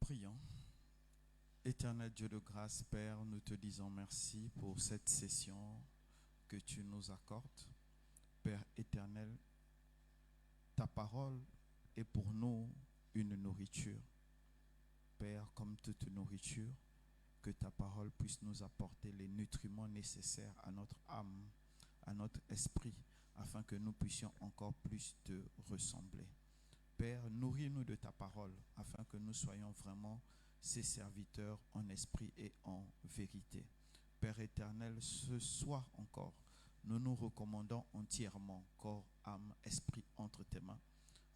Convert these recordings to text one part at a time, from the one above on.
Prions. Éternel Dieu de grâce, Père, nous te disons merci pour cette session que tu nous accordes. Père éternel, ta parole est pour nous une nourriture. Père, comme toute nourriture, que ta parole puisse nous apporter les nutriments nécessaires à notre âme, à notre esprit, afin que nous puissions encore plus te ressembler. Père, nourris-nous de ta parole, afin que nous soyons vraiment ses serviteurs en esprit et en vérité. Père éternel, ce soir encore, nous nous recommandons entièrement, corps, âme, esprit, entre tes mains,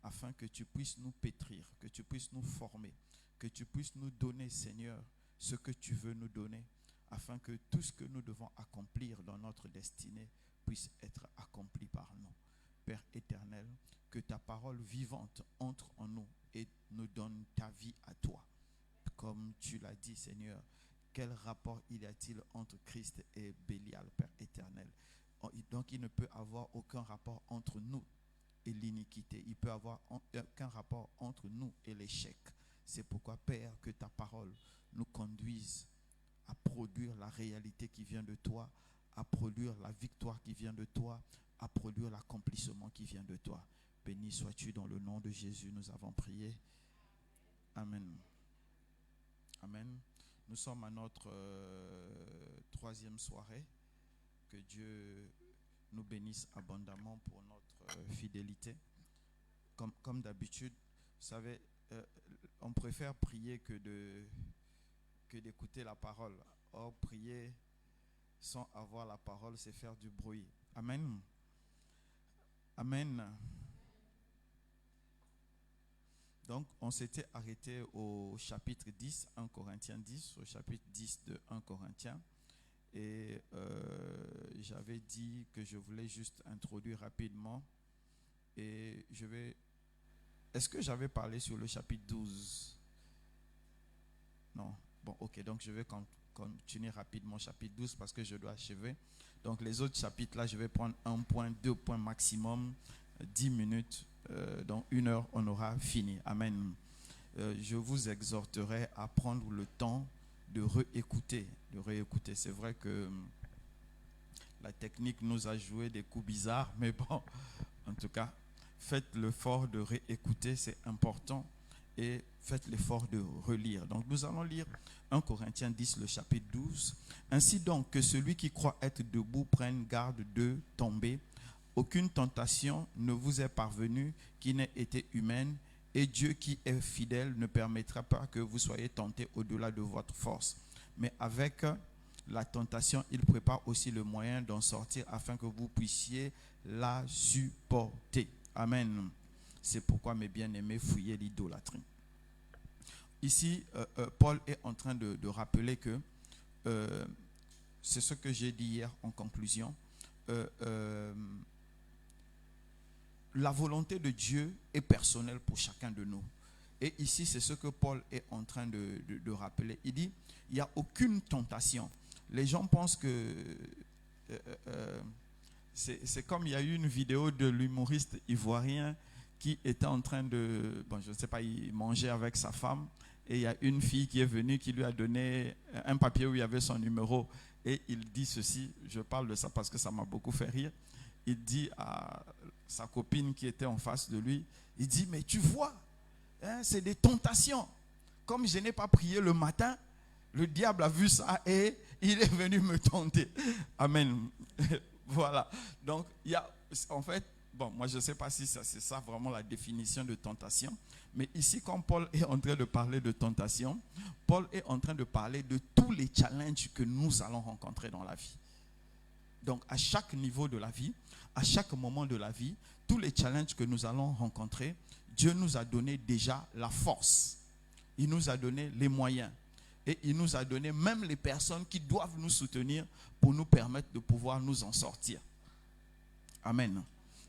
afin que tu puisses nous pétrir, que tu puisses nous former, que tu puisses nous donner, Seigneur, ce que tu veux nous donner, afin que tout ce que nous devons accomplir dans notre destinée puisse être accompli par nous. Père éternel, que ta parole vivante entre en nous et nous donne ta vie à toi. Comme tu l'as dit, Seigneur, quel rapport y a-t-il entre Christ et Bélial, Père éternel? Donc il ne peut avoir aucun rapport entre nous et l'iniquité. Il peut avoir aucun rapport entre nous et l'échec. C'est pourquoi, Père, que ta parole nous conduise à produire la réalité qui vient de toi, à produire la victoire qui vient de toi, à produire l'accomplissement qui vient de toi. Béni sois-tu dans le nom de Jésus, nous avons prié. Amen. Amen. Nous sommes à notre troisième soirée. Que Dieu nous bénisse abondamment pour notre fidélité. Comme d'habitude, vous savez, on préfère prier que d'écouter la parole. Or, prier sans avoir la parole, c'est faire du bruit. Amen. Amen. Donc, on s'était arrêté au chapitre 10, 1 Corinthiens 10, au chapitre 10 de 1 Corinthiens. Et j'avais dit que je voulais juste introduire rapidement. Et je vais... Est-ce que j'avais parlé sur le chapitre 12? Non. Bon, ok. Donc, je vais continuer rapidement chapitre 12 parce que je dois achever. Donc, les autres chapitres, là, je vais prendre 1 point, 2 points maximum, 10 minutes. Dans 1 heure, on aura fini. Amen. Je vous exhorterai à prendre le temps de réécouter. C'est vrai que la technique nous a joué des coups bizarres, mais bon, en tout cas, faites l'effort de réécouter, c'est important, et faites l'effort de relire. Donc, nous allons lire 1 Corinthiens 10, le chapitre 12. Ainsi donc, que celui qui croit être debout prenne garde de tomber. Aucune tentation ne vous est parvenue qui n'ait été humaine, et Dieu qui est fidèle ne permettra pas que vous soyez tentés au-delà de votre force. Mais avec la tentation, il prépare aussi le moyen d'en sortir afin que vous puissiez la supporter. Amen. C'est pourquoi, mes bien-aimés, fuyez l'idolâtrie. Ici, Paul est en train de rappeler que c'est ce que j'ai dit hier en conclusion. La volonté de Dieu est personnelle pour chacun de nous. Et ici, c'est ce que Paul est en train de rappeler. Il dit, il n'y a aucune tentation. Les gens pensent que c'est comme il y a eu une vidéo de l'humoriste ivoirien qui était en train de, bon, je ne sais pas, il mangeait avec sa femme. Et il y a une fille qui est venue, qui lui a donné un papier où il y avait son numéro. Et il dit ceci, je parle de ça parce que ça m'a beaucoup fait rire. Il dit à sa copine qui était en face de lui, il dit, mais tu vois, hein, c'est des tentations. Comme je n'ai pas prié le matin, le diable a vu ça et il est venu me tenter. Amen. Voilà. Donc, il y a, en fait, bon, moi je ne sais pas si c'est ça vraiment la définition de tentation, mais ici, quand Paul est en train de parler de tentation, Paul est en train de parler de tous les challenges que nous allons rencontrer dans la vie. Donc, à chaque niveau de la vie, à chaque moment de la vie, tous les challenges que nous allons rencontrer, Dieu nous a donné déjà la force. Il nous a donné les moyens. Et il nous a donné même les personnes qui doivent nous soutenir pour nous permettre de pouvoir nous en sortir. Amen.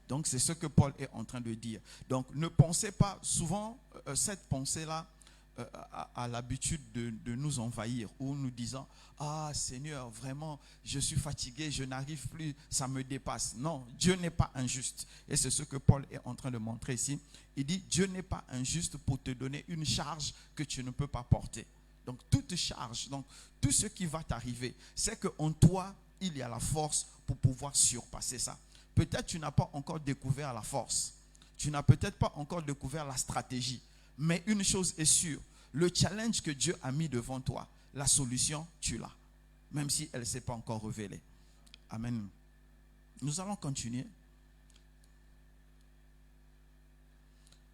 Donc, c'est ce que Paul est en train de dire. Donc, ne pensez pas, souvent, cette pensée-là, a l'habitude de nous envahir, ou nous disant « Ah Seigneur, vraiment, je suis fatigué, je n'arrive plus, ça me dépasse. » Non, Dieu n'est pas injuste. Et c'est ce que Paul est en train de montrer ici. Il dit « Dieu n'est pas injuste pour te donner une charge que tu ne peux pas porter. » Donc toute charge, donc tout ce qui va t'arriver, c'est qu'en toi, il y a la force pour pouvoir surpasser ça. Peut-être tu n'as pas encore découvert la force. Tu n'as peut-être pas encore découvert la stratégie. Mais une chose est sûre, le challenge que Dieu a mis devant toi, la solution, tu l'as. Même si elle ne s'est pas encore révélée. Amen. Nous allons continuer.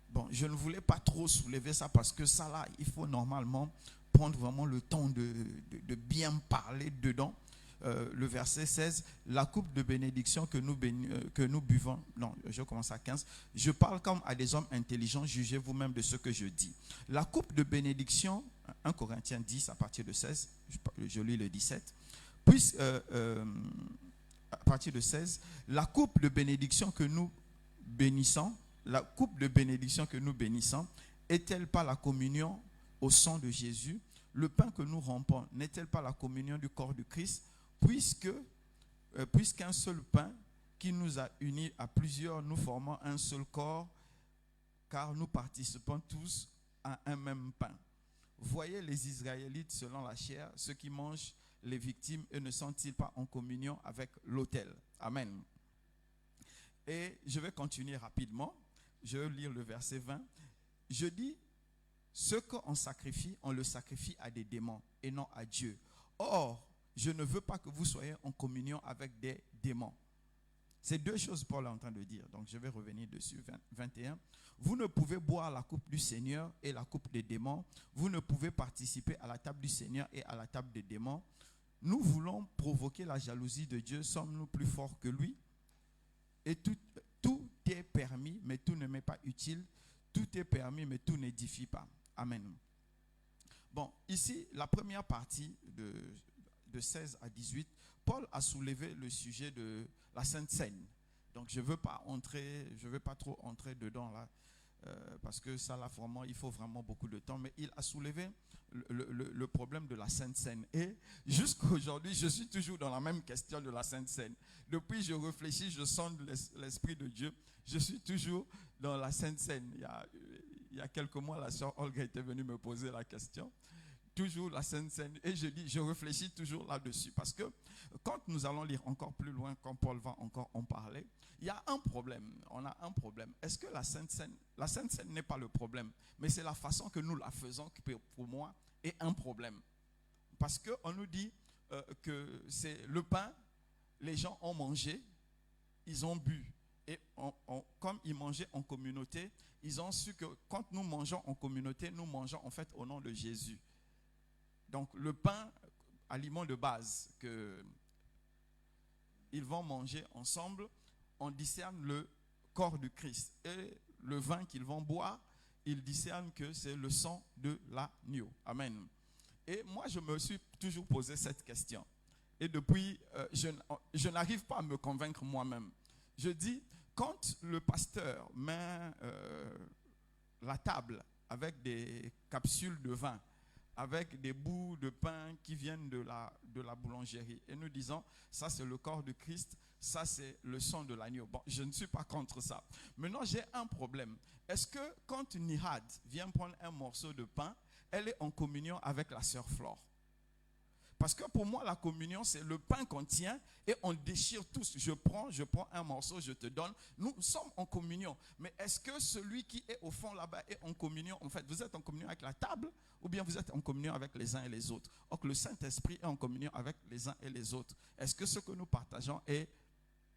Bon, je ne voulais pas trop soulever ça parce que ça là, il faut normalement prendre vraiment le temps de bien parler dedans. Le verset 16, la coupe de bénédiction que nous buvons, non, je commence à 15, je parle comme à des hommes intelligents, jugez vous-même de ce que je dis. La coupe de bénédiction, 1 Corinthiens 10 à partir de 16, je lis le 17, puis à partir de 16, la coupe de bénédiction que nous bénissons, est-elle pas la communion au sang de Jésus? Le pain que nous rompons n'est-elle pas la communion du corps de Christ? Puisqu'un seul pain qui nous a unis à plusieurs, nous formons un seul corps, car nous participons tous à un même pain. Voyez les Israélites selon la chair, ceux qui mangent les victimes, et ne sont-ils pas en communion avec l'autel? Amen. Et je vais continuer rapidement. Je vais lire le verset 20. Je dis, ce qu'on sacrifie, on le sacrifie à des démons et non à Dieu. Or, je ne veux pas que vous soyez en communion avec des démons. C'est deux choses Paul est en train de dire. Donc je vais revenir dessus. 21. Vous ne pouvez boire la coupe du Seigneur et la coupe des démons. Vous ne pouvez participer à la table du Seigneur et à la table des démons. Nous voulons provoquer la jalousie de Dieu. Sommes-nous plus forts que lui? Et tout est permis, mais tout ne m'est pas utile. Tout est permis, mais tout n'édifie pas. Amen. Bon, ici, la première partie de 16 à 18, Paul a soulevé le sujet de la Sainte Seine. Donc, je ne veux pas trop entrer dedans là, parce que ça là, vraiment, il faut vraiment beaucoup de temps. Mais il a soulevé le problème de la Sainte Seine. Et jusqu'à aujourd'hui, je suis toujours dans la même question de la Sainte Seine. Depuis, je réfléchis, je sonde l'Esprit de Dieu. Je suis toujours dans la Sainte Seine. Il y a quelques mois, la sœur Olga était venue me poser la question. Toujours la Sainte Seine. Et je réfléchis toujours là-dessus. Parce que quand nous allons lire encore plus loin, quand Paul va encore en parler, il y a un problème. On a un problème. Est-ce que la Sainte Seine n'est pas le problème, mais c'est la façon que nous la faisons qui, pour moi, est un problème. Parce qu'on nous dit que c'est le pain, les gens ont mangé, ils ont bu. Et comme ils mangeaient en communauté, ils ont su que quand nous mangeons en communauté, nous mangeons en fait au nom de Jésus. Donc le pain, aliment de base que ils vont manger ensemble, on discerne le corps du Christ. Et le vin qu'ils vont boire, ils discernent que c'est le sang de l'agneau. Amen. Et moi, je me suis toujours posé cette question. Et depuis, je n'arrive pas à me convaincre moi-même. Je dis, quand le pasteur met la table avec des capsules de vin, avec des bouts de pain qui viennent de la boulangerie, et nous disons, ça c'est le corps de Christ, ça c'est le sang de l'agneau. Bon, je ne suis pas contre ça. Maintenant, j'ai un problème. Est-ce que quand Nihad vient prendre un morceau de pain, elle est en communion avec la sœur Flore? Parce que pour moi, la communion, c'est le pain qu'on tient et on déchire tous. Je prends un morceau, je te donne. Nous sommes en communion. Mais est-ce que celui qui est au fond là-bas est en communion? En fait, vous êtes en communion avec la table ou bien vous êtes en communion avec les uns et les autres? Or que le Saint-Esprit est en communion avec les uns et les autres. Est-ce que ce que nous partageons est...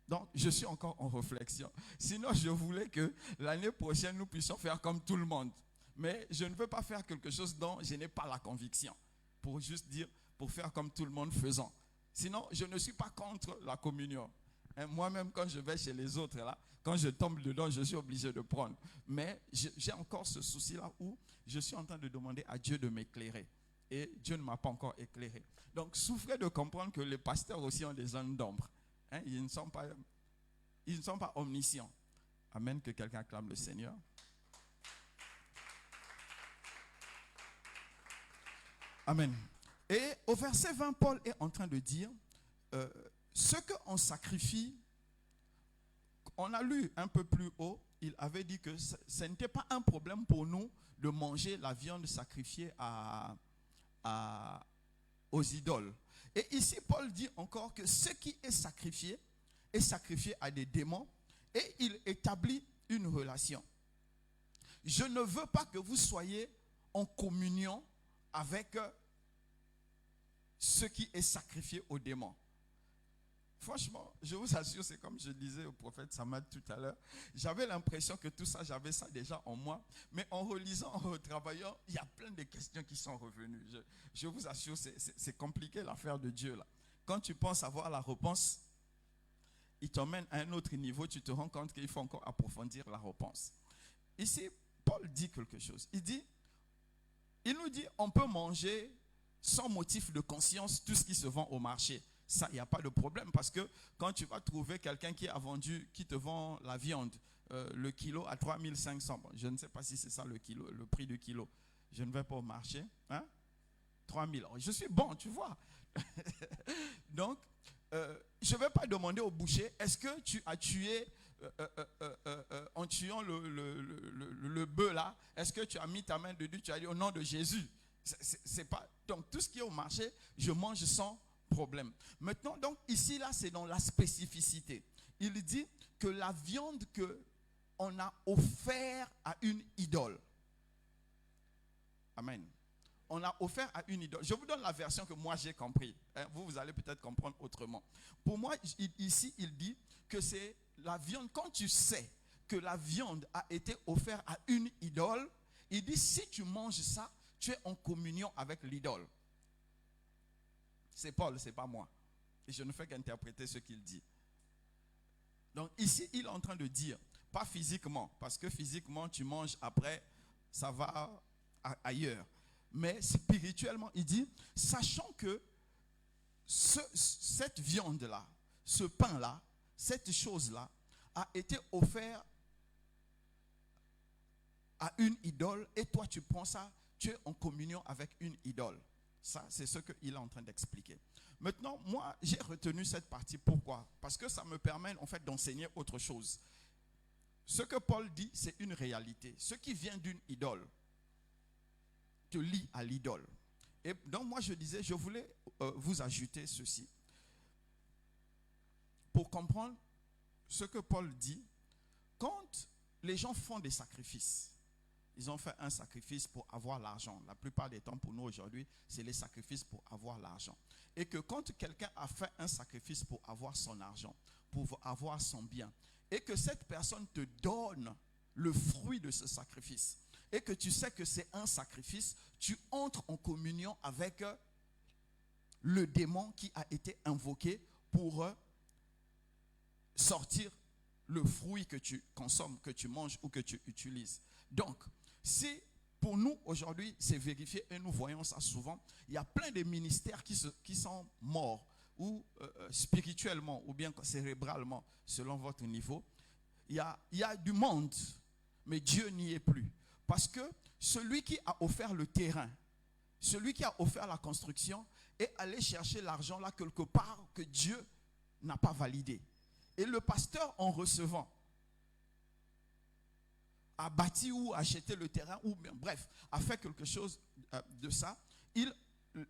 Donc, je suis encore en réflexion. Sinon, je voulais que l'année prochaine, nous puissions faire comme tout le monde. Mais je ne veux pas faire quelque chose dont je n'ai pas la conviction. Pour juste dire... pour faire comme tout le monde faisant. Sinon, je ne suis pas contre la communion. Moi-même, quand je vais chez les autres, là, quand je tombe dedans, je suis obligé de prendre. Mais j'ai encore ce souci-là où je suis en train de demander à Dieu de m'éclairer. Et Dieu ne m'a pas encore éclairé. Donc, souffrez de comprendre que les pasteurs aussi ont des zones d'ombre. Ils ne sont pas omniscients. Amen, que quelqu'un acclame le Seigneur. Amen. Et au verset 20, Paul est en train de dire, ce qu'on sacrifie, on a lu un peu plus haut, il avait dit que ce n'était pas un problème pour nous de manger la viande sacrifiée aux idoles. Et ici, Paul dit encore que ce qui est sacrifié à des démons et il établit une relation. Je ne veux pas que vous soyez en communion avec ce qui est sacrifié aux démons. Franchement, je vous assure, c'est comme je disais au prophète Samad tout à l'heure. J'avais l'impression que tout ça, j'avais ça déjà en moi. Mais en relisant, en retravaillant, il y a plein de questions qui sont revenues. Je vous assure, c'est compliqué l'affaire de Dieu là. Quand tu penses avoir la réponse, il t'emmène à un autre niveau. Tu te rends compte qu'il faut encore approfondir la réponse. Ici, Paul dit quelque chose. Il nous dit, on peut manger sans motif de conscience tout ce qui se vend au marché. Ça, il n'y a pas de problème parce que quand tu vas trouver quelqu'un qui te vend la viande, le kilo à 3500, bon, je ne sais pas si c'est ça le prix du kilo. Je ne vais pas au marché. Hein? 3000. Je suis bon, tu vois. Donc, je ne vais pas demander au boucher, est-ce que tu as tué, en tuant le bœuf là, est-ce que tu as mis ta main dessus, tu as dit au nom de Jésus. C'est pas, donc tout ce qui est au marché, je mange sans problème. Maintenant, donc ici là, c'est dans la spécificité. Il dit que la viande qu'on a offert à une idole. Amen. On a offert à une idole. Je vous donne la version que moi j'ai compris. Vous allez peut-être comprendre autrement. Pour moi, ici, il dit que c'est la viande. Quand tu sais que la viande a été offerte à une idole, il dit si tu manges ça, tu es en communion avec l'idole. C'est Paul, c'est pas moi. Et je ne fais qu'interpréter ce qu'il dit. Donc ici, il est en train de dire, pas physiquement, parce que physiquement, tu manges après, ça va ailleurs. Mais spirituellement, il dit, sachant que cette viande-là, ce pain-là, cette chose-là, a été offert à une idole, et toi tu prends ça, tu es en communion avec une idole. Ça, c'est ce qu'il est en train d'expliquer. Maintenant, moi, j'ai retenu cette partie. Pourquoi? Parce que ça me permet, en fait, d'enseigner autre chose. Ce que Paul dit, c'est une réalité. Ce qui vient d'une idole te lie à l'idole. Et donc, moi, je disais, je voulais vous ajouter ceci. Pour comprendre ce que Paul dit, quand les gens font des sacrifices, ils ont fait un sacrifice pour avoir l'argent. La plupart des temps, pour nous aujourd'hui, c'est les sacrifices pour avoir l'argent. Et que quand quelqu'un a fait un sacrifice pour avoir son argent, pour avoir son bien, et que cette personne te donne le fruit de ce sacrifice, et que tu sais que c'est un sacrifice, tu entres en communion avec le démon qui a été invoqué pour sortir le fruit que tu consommes, que tu manges ou que tu utilises. Donc, si pour nous aujourd'hui c'est vérifié et nous voyons ça souvent, il y a plein de ministères qui sont morts ou spirituellement ou bien cérébralement selon votre niveau. Il y a du monde, mais Dieu n'y est plus. Parce que celui qui a offert le terrain, celui qui a offert la construction est allé chercher l'argent là quelque part que Dieu n'a pas validé. Et le pasteur en recevant a bâti ou acheté le terrain, ou bien, bref, a fait quelque chose de ça,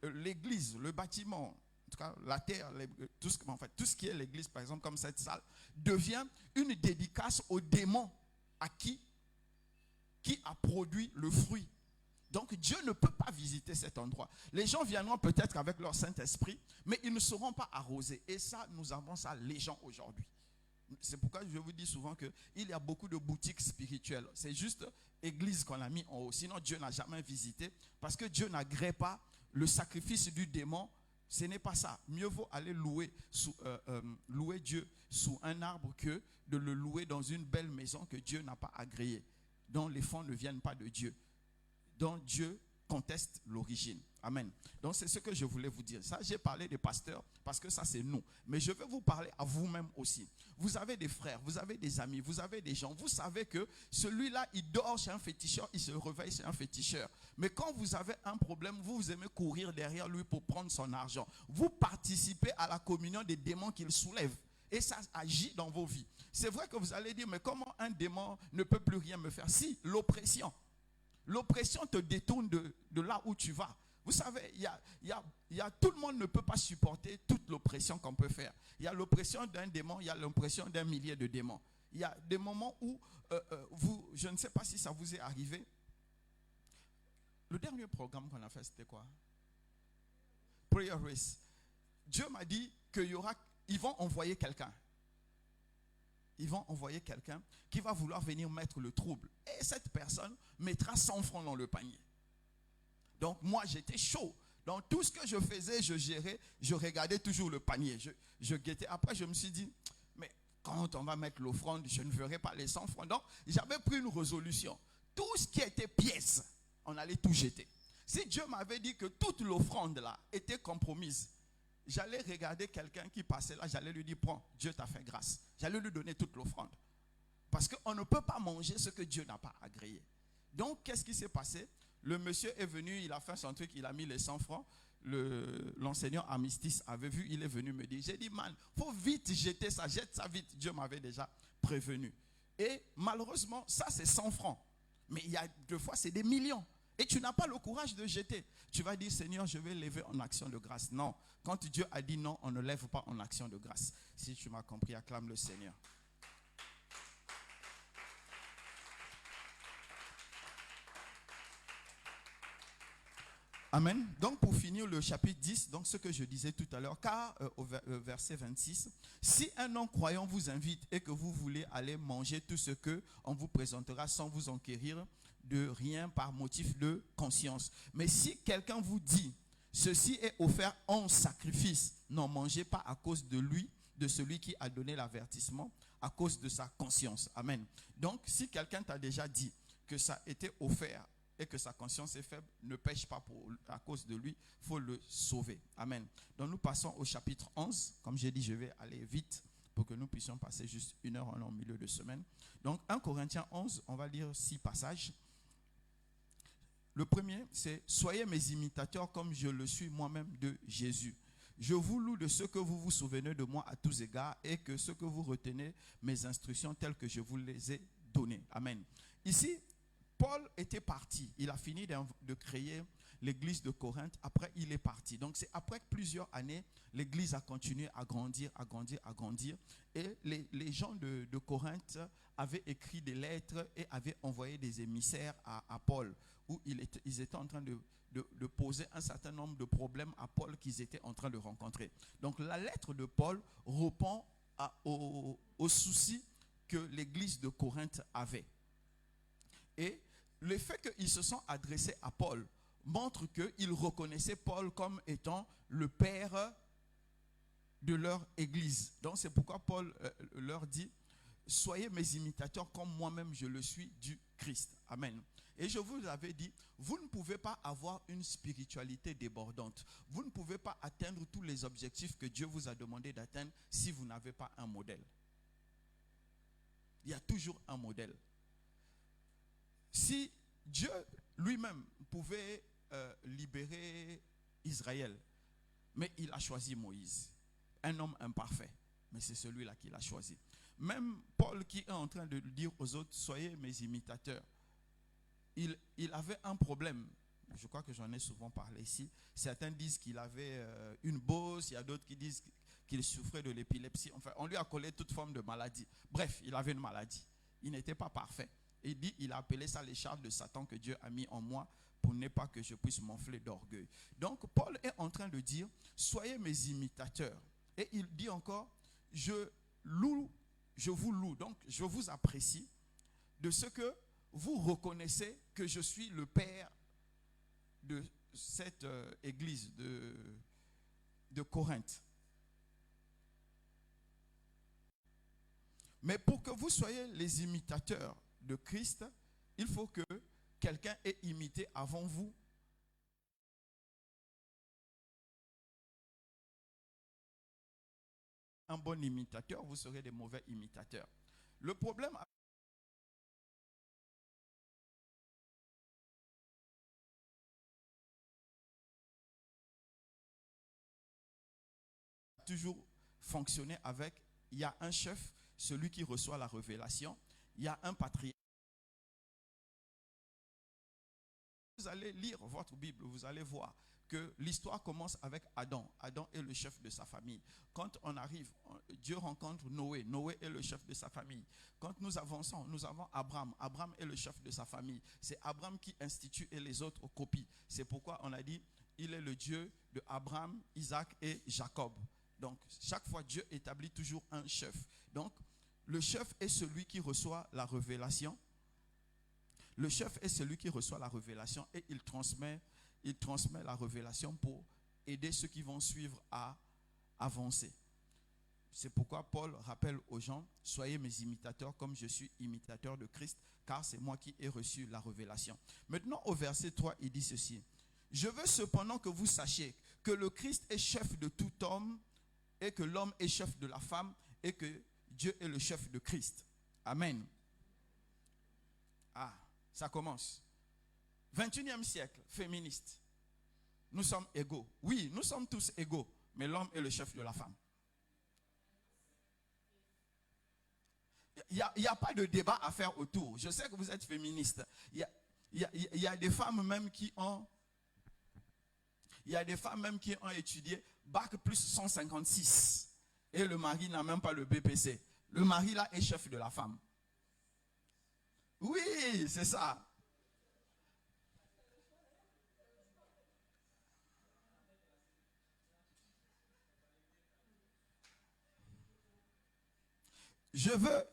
l'église, le bâtiment, en tout cas la terre, tout ce qui est l'église, par exemple, comme cette salle, devient une dédicace au démon à qui a produit le fruit. Donc Dieu ne peut pas visiter cet endroit. Les gens viendront peut-être avec leur Saint-Esprit, mais ils ne seront pas arrosés. Et ça, nous avons ça, les gens aujourd'hui. C'est pourquoi je vous dis souvent qu'il y a beaucoup de boutiques spirituelles. C'est juste église qu'on a mis en haut. Sinon, Dieu n'a jamais visité. Parce que Dieu n'agrée pas le sacrifice du démon. Ce n'est pas ça. Mieux vaut aller louer Dieu sous un arbre que de le louer dans une belle maison que Dieu n'a pas agréée, dont les fonds ne viennent pas de Dieu, dont Dieu conteste l'origine. Amen. Donc c'est ce que je voulais vous dire. Ça, j'ai parlé des pasteurs parce que ça c'est nous. Mais je vais vous parler à vous-même aussi. Vous avez des frères, vous avez des amis, vous avez des gens. Vous savez que celui-là, il dort chez un féticheur, il se réveille chez un féticheur. Mais quand vous avez un problème, vous aimez courir derrière lui pour prendre son argent. Vous participez à la communion des démons qu'il soulève. Et ça agit dans vos vies. C'est vrai que vous allez dire, mais comment un démon ne peut plus rien me faire? Si, l'oppression. L'oppression te détourne de là où tu vas. Vous savez, tout le monde ne peut pas supporter toute l'oppression qu'on peut faire. Il y a l'oppression d'un démon, il y a l'oppression d'un millier de démons. Il y a des moments où, je ne sais pas si ça vous est arrivé. Le dernier programme qu'on a fait, c'était quoi? Prayer Race. Dieu m'a dit qu'ils vont envoyer quelqu'un. Ils vont envoyer quelqu'un qui va vouloir venir mettre le trouble. Et cette personne mettra 100 francs dans le panier. Donc moi, j'étais chaud. Dans tout ce que je faisais, je gérais, je regardais toujours le panier. Je guettais. Après, je me suis dit, mais quand on va mettre l'offrande, je ne ferai pas les 100 francs. Donc, j'avais pris une résolution. Tout ce qui était pièce, on allait tout jeter. Si Dieu m'avait dit que toute l'offrande là était compromise, j'allais regarder quelqu'un qui passait là, j'allais lui dire, prends, Dieu t'a fait grâce. J'allais lui donner toute l'offrande. Parce qu'on ne peut pas manger ce que Dieu n'a pas agréé. Donc, qu'est-ce qui s'est passé? Le monsieur est venu, il a fait son truc, il a mis les 100 francs. L'enseignant Armistice avait vu, il est venu me dire, j'ai dit, man, il faut vite jeter ça, jette ça vite. Dieu m'avait déjà prévenu. Et malheureusement, ça c'est 100 francs. Mais il y a deux fois, c'est des millions. Et tu n'as pas le courage de jeter. Tu vas dire, Seigneur, je vais lever en action de grâce. Non. Quand Dieu a dit non, on ne lève pas en action de grâce. Si tu m'as compris, acclame le Seigneur. Amen. Donc pour finir le chapitre 10, donc ce que je disais tout à l'heure, car au verset 26, si un non-croyant vous invite et que vous voulez aller manger tout ce qu'on vous présentera sans vous enquérir de rien par motif de conscience. Mais si quelqu'un vous dit, ceci est offert en sacrifice, n'en mangez pas à cause de lui, de celui qui a donné l'avertissement, à cause de sa conscience. Amen. Donc si quelqu'un t'a déjà dit que ça a été offert, et que sa conscience est faible, ne pêche pas à cause de lui, il faut le sauver. Amen. Donc nous passons au chapitre 11. Comme j'ai dit, je vais aller vite pour que nous puissions passer juste 1 heure en milieu de semaine. Donc 1 Corinthiens 11, on va lire 6 passages. Le premier, c'est « Soyez mes imitateurs comme je le suis moi-même de Jésus. Je vous loue de ce que vous vous souvenez de moi à tous égards et que ce que vous retenez mes instructions telles que je vous les ai données. » Amen. Ici, Paul était parti. Il a fini de créer l'église de Corinthe. Après, il est parti. Donc, c'est après plusieurs années, l'église a continué à grandir, à grandir, à grandir. Et les gens de Corinthe avaient écrit des lettres et avaient envoyé des émissaires à Paul, où ils étaient en train de poser un certain nombre de problèmes à Paul qu'ils étaient en train de rencontrer. Donc, la lettre de Paul répond aux soucis que l'église de Corinthe avait. Et le fait qu'ils se sont adressés à Paul montre qu'ils reconnaissaient Paul comme étant le père de leur église. Donc c'est pourquoi Paul leur dit, soyez mes imitateurs comme moi-même je le suis du Christ. Amen. Et je vous avais dit, vous ne pouvez pas avoir une spiritualité débordante. Vous ne pouvez pas atteindre tous les objectifs que Dieu vous a demandé d'atteindre si vous n'avez pas un modèle. Il y a toujours un modèle. Si Dieu lui-même pouvait libérer Israël, mais il a choisi Moïse, un homme imparfait, mais c'est celui-là qu'il a choisi. Même Paul qui est en train de dire aux autres, soyez mes imitateurs, il avait un problème. Je crois que j'en ai souvent parlé ici. Certains disent qu'il avait une bosse, il y a d'autres qui disent qu'il souffrait de l'épilepsie. Enfin, on lui a collé toute forme de maladie. Bref, il avait une maladie. Il n'était pas parfait. Il dit, il a appelé ça l'écharpe de Satan que Dieu a mis en moi pour ne pas que je puisse m'enfler d'orgueil. Donc, Paul est en train de dire, soyez mes imitateurs. Et il dit encore, je vous loue, donc je vous apprécie de ce que vous reconnaissez que je suis le père de cette église de Corinthe. Mais pour que vous soyez les imitateurs de Christ, il faut que quelqu'un ait imité avant vous un bon imitateur, vous serez des mauvais imitateurs. Le problème a toujours fonctionné avec, il y a un chef, celui qui reçoit la révélation, il y a un patriarche. Vous allez lire votre Bible, vous allez voir que l'histoire commence avec Adam. Adam est le chef de sa famille. Quand on arrive, Dieu rencontre Noé. Noé est le chef de sa famille. Quand nous avançons, nous avons Abraham. Abraham est le chef de sa famille. C'est Abraham qui institue et les autres copient. C'est pourquoi on a dit, il est le Dieu de Abraham, Isaac et Jacob. Donc, chaque fois, Dieu établit toujours un chef. Donc, le chef est celui qui reçoit la révélation. Le chef est celui qui reçoit la révélation et il transmet la révélation pour aider ceux qui vont suivre à avancer. C'est pourquoi Paul rappelle aux gens, soyez mes imitateurs comme je suis imitateur de Christ, car c'est moi qui ai reçu la révélation. Maintenant, au verset 3, il dit ceci. Je veux cependant que vous sachiez que le Christ est chef de tout homme et que l'homme est chef de la femme et que Dieu est le chef de Christ. Amen. Ah. Ça commence. 21e siècle, féministe. Nous sommes égaux. Oui, nous sommes tous égaux, mais l'homme est le chef de la femme. Il n'y a pas de débat à faire autour. Je sais que vous êtes féministe. Il y a des femmes même qui ont... Il y a des femmes même qui ont étudié bac plus 156. Et le mari n'a même pas le BPC. Le mari là est chef de la femme. Oui, c'est ça. Je veux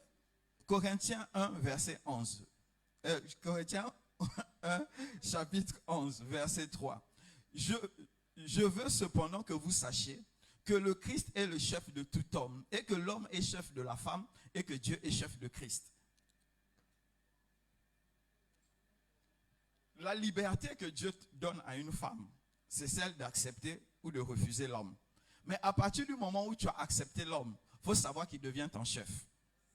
Corinthiens 1, verset 11. Corinthiens 1, chapitre 11, verset 3. Je veux cependant que vous sachiez que le Christ est le chef de tout homme et que l'homme est chef de la femme et que Dieu est chef de Christ. La liberté que Dieu donne à une femme, c'est celle d'accepter ou de refuser l'homme. Mais à partir du moment où tu as accepté l'homme, il faut savoir qu'il devient ton chef.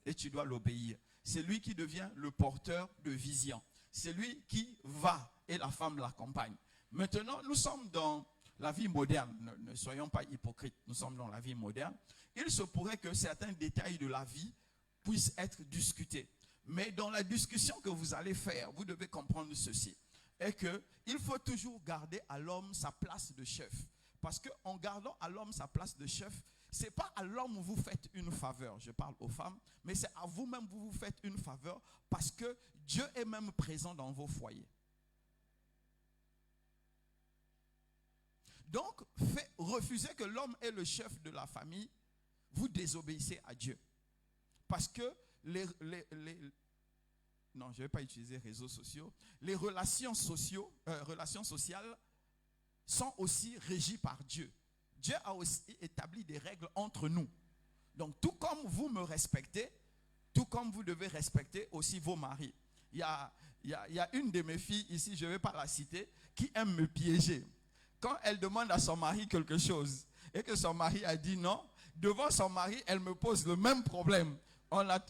Et tu dois l'obéir. C'est lui qui devient le porteur de vision. C'est lui qui va et la femme l'accompagne. Maintenant, nous sommes dans la vie moderne. Ne soyons pas hypocrites. Nous sommes dans la vie moderne. Il se pourrait que certains détails de la vie puissent être discutés. Mais dans la discussion que vous allez faire, vous devez comprendre ceci. Et qu'il faut toujours garder à l'homme sa place de chef. Parce qu'en gardant à l'homme sa place de chef, ce n'est pas à l'homme vous faites une faveur, je parle aux femmes, mais c'est à vous-même vous faites une faveur parce que Dieu est même présent dans vos foyers. Donc, refusez que l'homme est le chef de la famille, vous désobéissez à Dieu. Parce que non, je ne vais pas utiliser réseaux sociaux. Les relations sociales sont aussi régies par Dieu. Dieu a aussi établi des règles entre nous. Donc, tout comme vous me respectez, tout comme vous devez respecter aussi vos maris. Il y a une de mes filles ici, je ne vais pas la citer, qui aime me piéger. Quand elle demande à son mari quelque chose et que son mari a dit non, devant son mari, elle me pose le même problème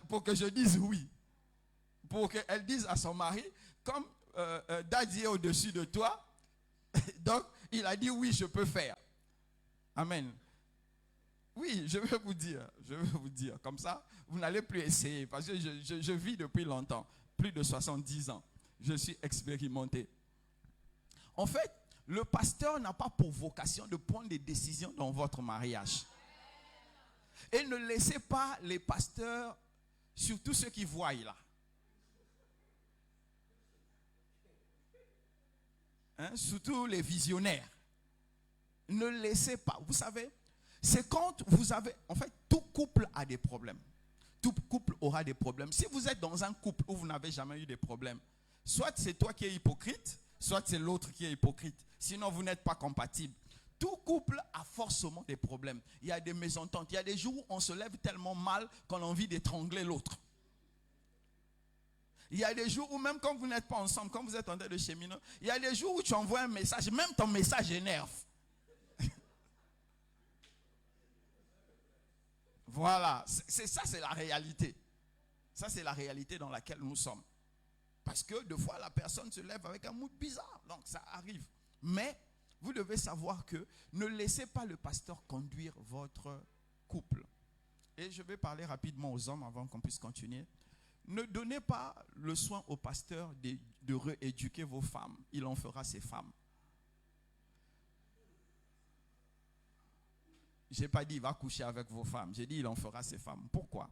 pour que je dise oui. Pour qu'elle dise à son mari, comme Daddy est au-dessus de toi, donc il a dit oui, je peux faire. Amen. Oui, je vais vous dire. Comme ça, vous n'allez plus essayer. Parce que je vis depuis longtemps, plus de 70 ans. Je suis expérimenté. En fait, le pasteur n'a pas pour vocation de prendre des décisions dans votre mariage. Et ne laissez pas les pasteurs, surtout ceux qui voient là. Surtout les visionnaires. Ne laissez pas. Vous savez, c'est quand vous avez... En fait, tout couple a des problèmes. Tout couple aura des problèmes. Si vous êtes dans un couple où vous n'avez jamais eu des problèmes, soit c'est toi qui es hypocrite, soit c'est l'autre qui est hypocrite. Sinon, vous n'êtes pas compatible. Tout couple a forcément des problèmes. Il y a des mésententes. Il y a des jours où on se lève tellement mal qu'on a envie d'étrangler l'autre. Il y a des jours où même quand vous n'êtes pas ensemble, quand vous êtes en train de cheminer, il y a des jours où tu envoies un message, même ton message énerve. Voilà, c'est ça, c'est la réalité. Ça, c'est la réalité dans laquelle nous sommes. Parce que des fois, la personne se lève avec un mood bizarre. Donc, ça arrive. Mais, vous devez savoir que ne laissez pas le pasteur conduire votre couple. Et je vais parler rapidement aux hommes avant qu'on puisse continuer. Ne donnez pas le soin au pasteur de rééduquer vos femmes. Il en fera ses femmes. Je n'ai pas dit il va coucher avec vos femmes. J'ai dit il en fera ses femmes. Pourquoi?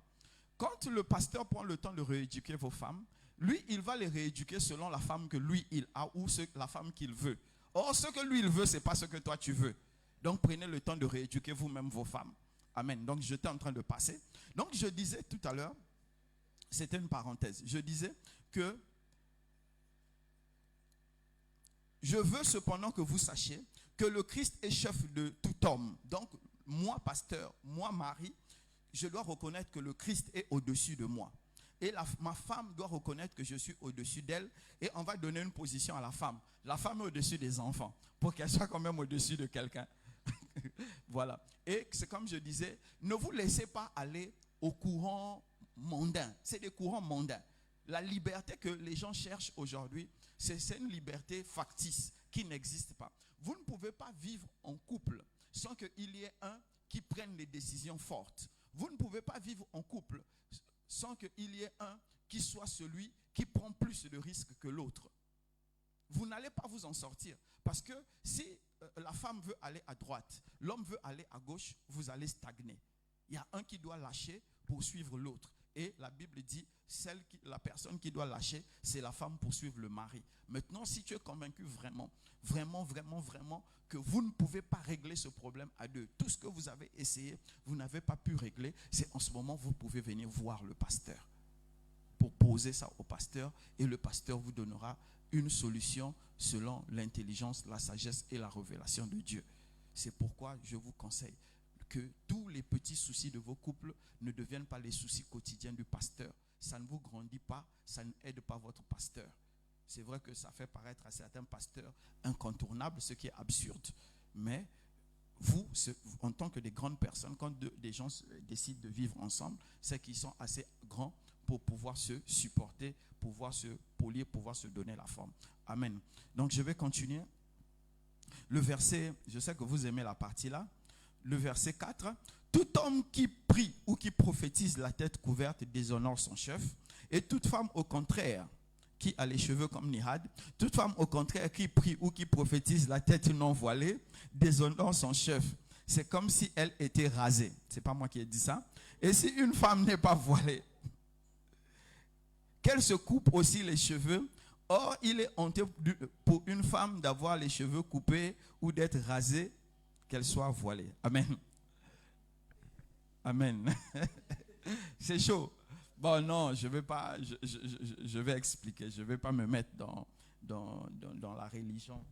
Quand le pasteur prend le temps de rééduquer vos femmes, lui, il va les rééduquer selon la femme que lui, il a ou la femme qu'il veut. Or, ce que lui, il veut, ce n'est pas ce que toi, tu veux. Donc, prenez le temps de rééduquer vous-même vos femmes. Amen. Donc, j'étais en train de passer. Donc, je disais tout à l'heure, c'était une parenthèse. Je disais que je veux cependant que vous sachiez que le Christ est chef de tout homme. Donc, moi, pasteur, moi, Marie, je dois reconnaître que le Christ est au-dessus de moi. Et ma femme doit reconnaître que je suis au-dessus d'elle. Et on va donner une position à la femme. La femme est au-dessus des enfants. Pour qu'elle soit quand même au-dessus de quelqu'un. Voilà. Et c'est comme je disais, ne vous laissez pas aller au courant mondain. C'est des courants mondains. La liberté que les gens cherchent aujourd'hui, c'est une liberté factice qui n'existe pas. Vous ne pouvez pas vivre en couple sans qu'il y ait un qui prenne des décisions fortes. Vous ne pouvez pas vivre en couple sans qu'il y ait un qui soit celui qui prend plus de risques que l'autre. Vous n'allez pas vous en sortir. Parce que si la femme veut aller à droite, l'homme veut aller à gauche, vous allez stagner. Il y a un qui doit lâcher pour suivre l'autre. Et la Bible dit, la personne qui doit lâcher, c'est la femme pour suivre le mari. Maintenant, si tu es convaincu vraiment que vous ne pouvez pas régler ce problème à deux, tout ce que vous avez essayé, vous n'avez pas pu régler, c'est en ce moment vous pouvez venir voir le pasteur. Pour poser ça au pasteur, et le pasteur vous donnera une solution selon l'intelligence, la sagesse et la révélation de Dieu. C'est pourquoi je vous conseille que tous les petits soucis de vos couples ne deviennent pas les soucis quotidiens du pasteur. Ça ne vous grandit pas, ça n'aide pas votre pasteur. C'est vrai que ça fait paraître à certains pasteurs incontournable, ce qui est absurde. Mais vous, en tant que des grandes personnes, quand des gens décident de vivre ensemble, c'est qu'ils sont assez grands pour pouvoir se supporter, pouvoir se polir, pouvoir se donner la forme. Amen. Donc je vais continuer. Le verset, je sais que vous aimez la partie là. Le verset 4. Tout homme qui prie ou qui prophétise la tête couverte déshonore son chef. Et toute femme au contraire, qui a les cheveux comme Nihad, toute femme au contraire qui prie ou qui prophétise la tête non voilée, déshonore son chef. C'est comme si elle était rasée. C'est pas moi qui ai dit ça. Et si une femme n'est pas voilée, qu'elle se coupe aussi les cheveux. Or, il est honteux pour une femme d'avoir les cheveux coupés ou d'être rasée, qu'elle soit voilée. Amen. Amen. C'est chaud. Bon, non, je vais pas, je vais expliquer. Je ne vais pas me mettre dans la religion.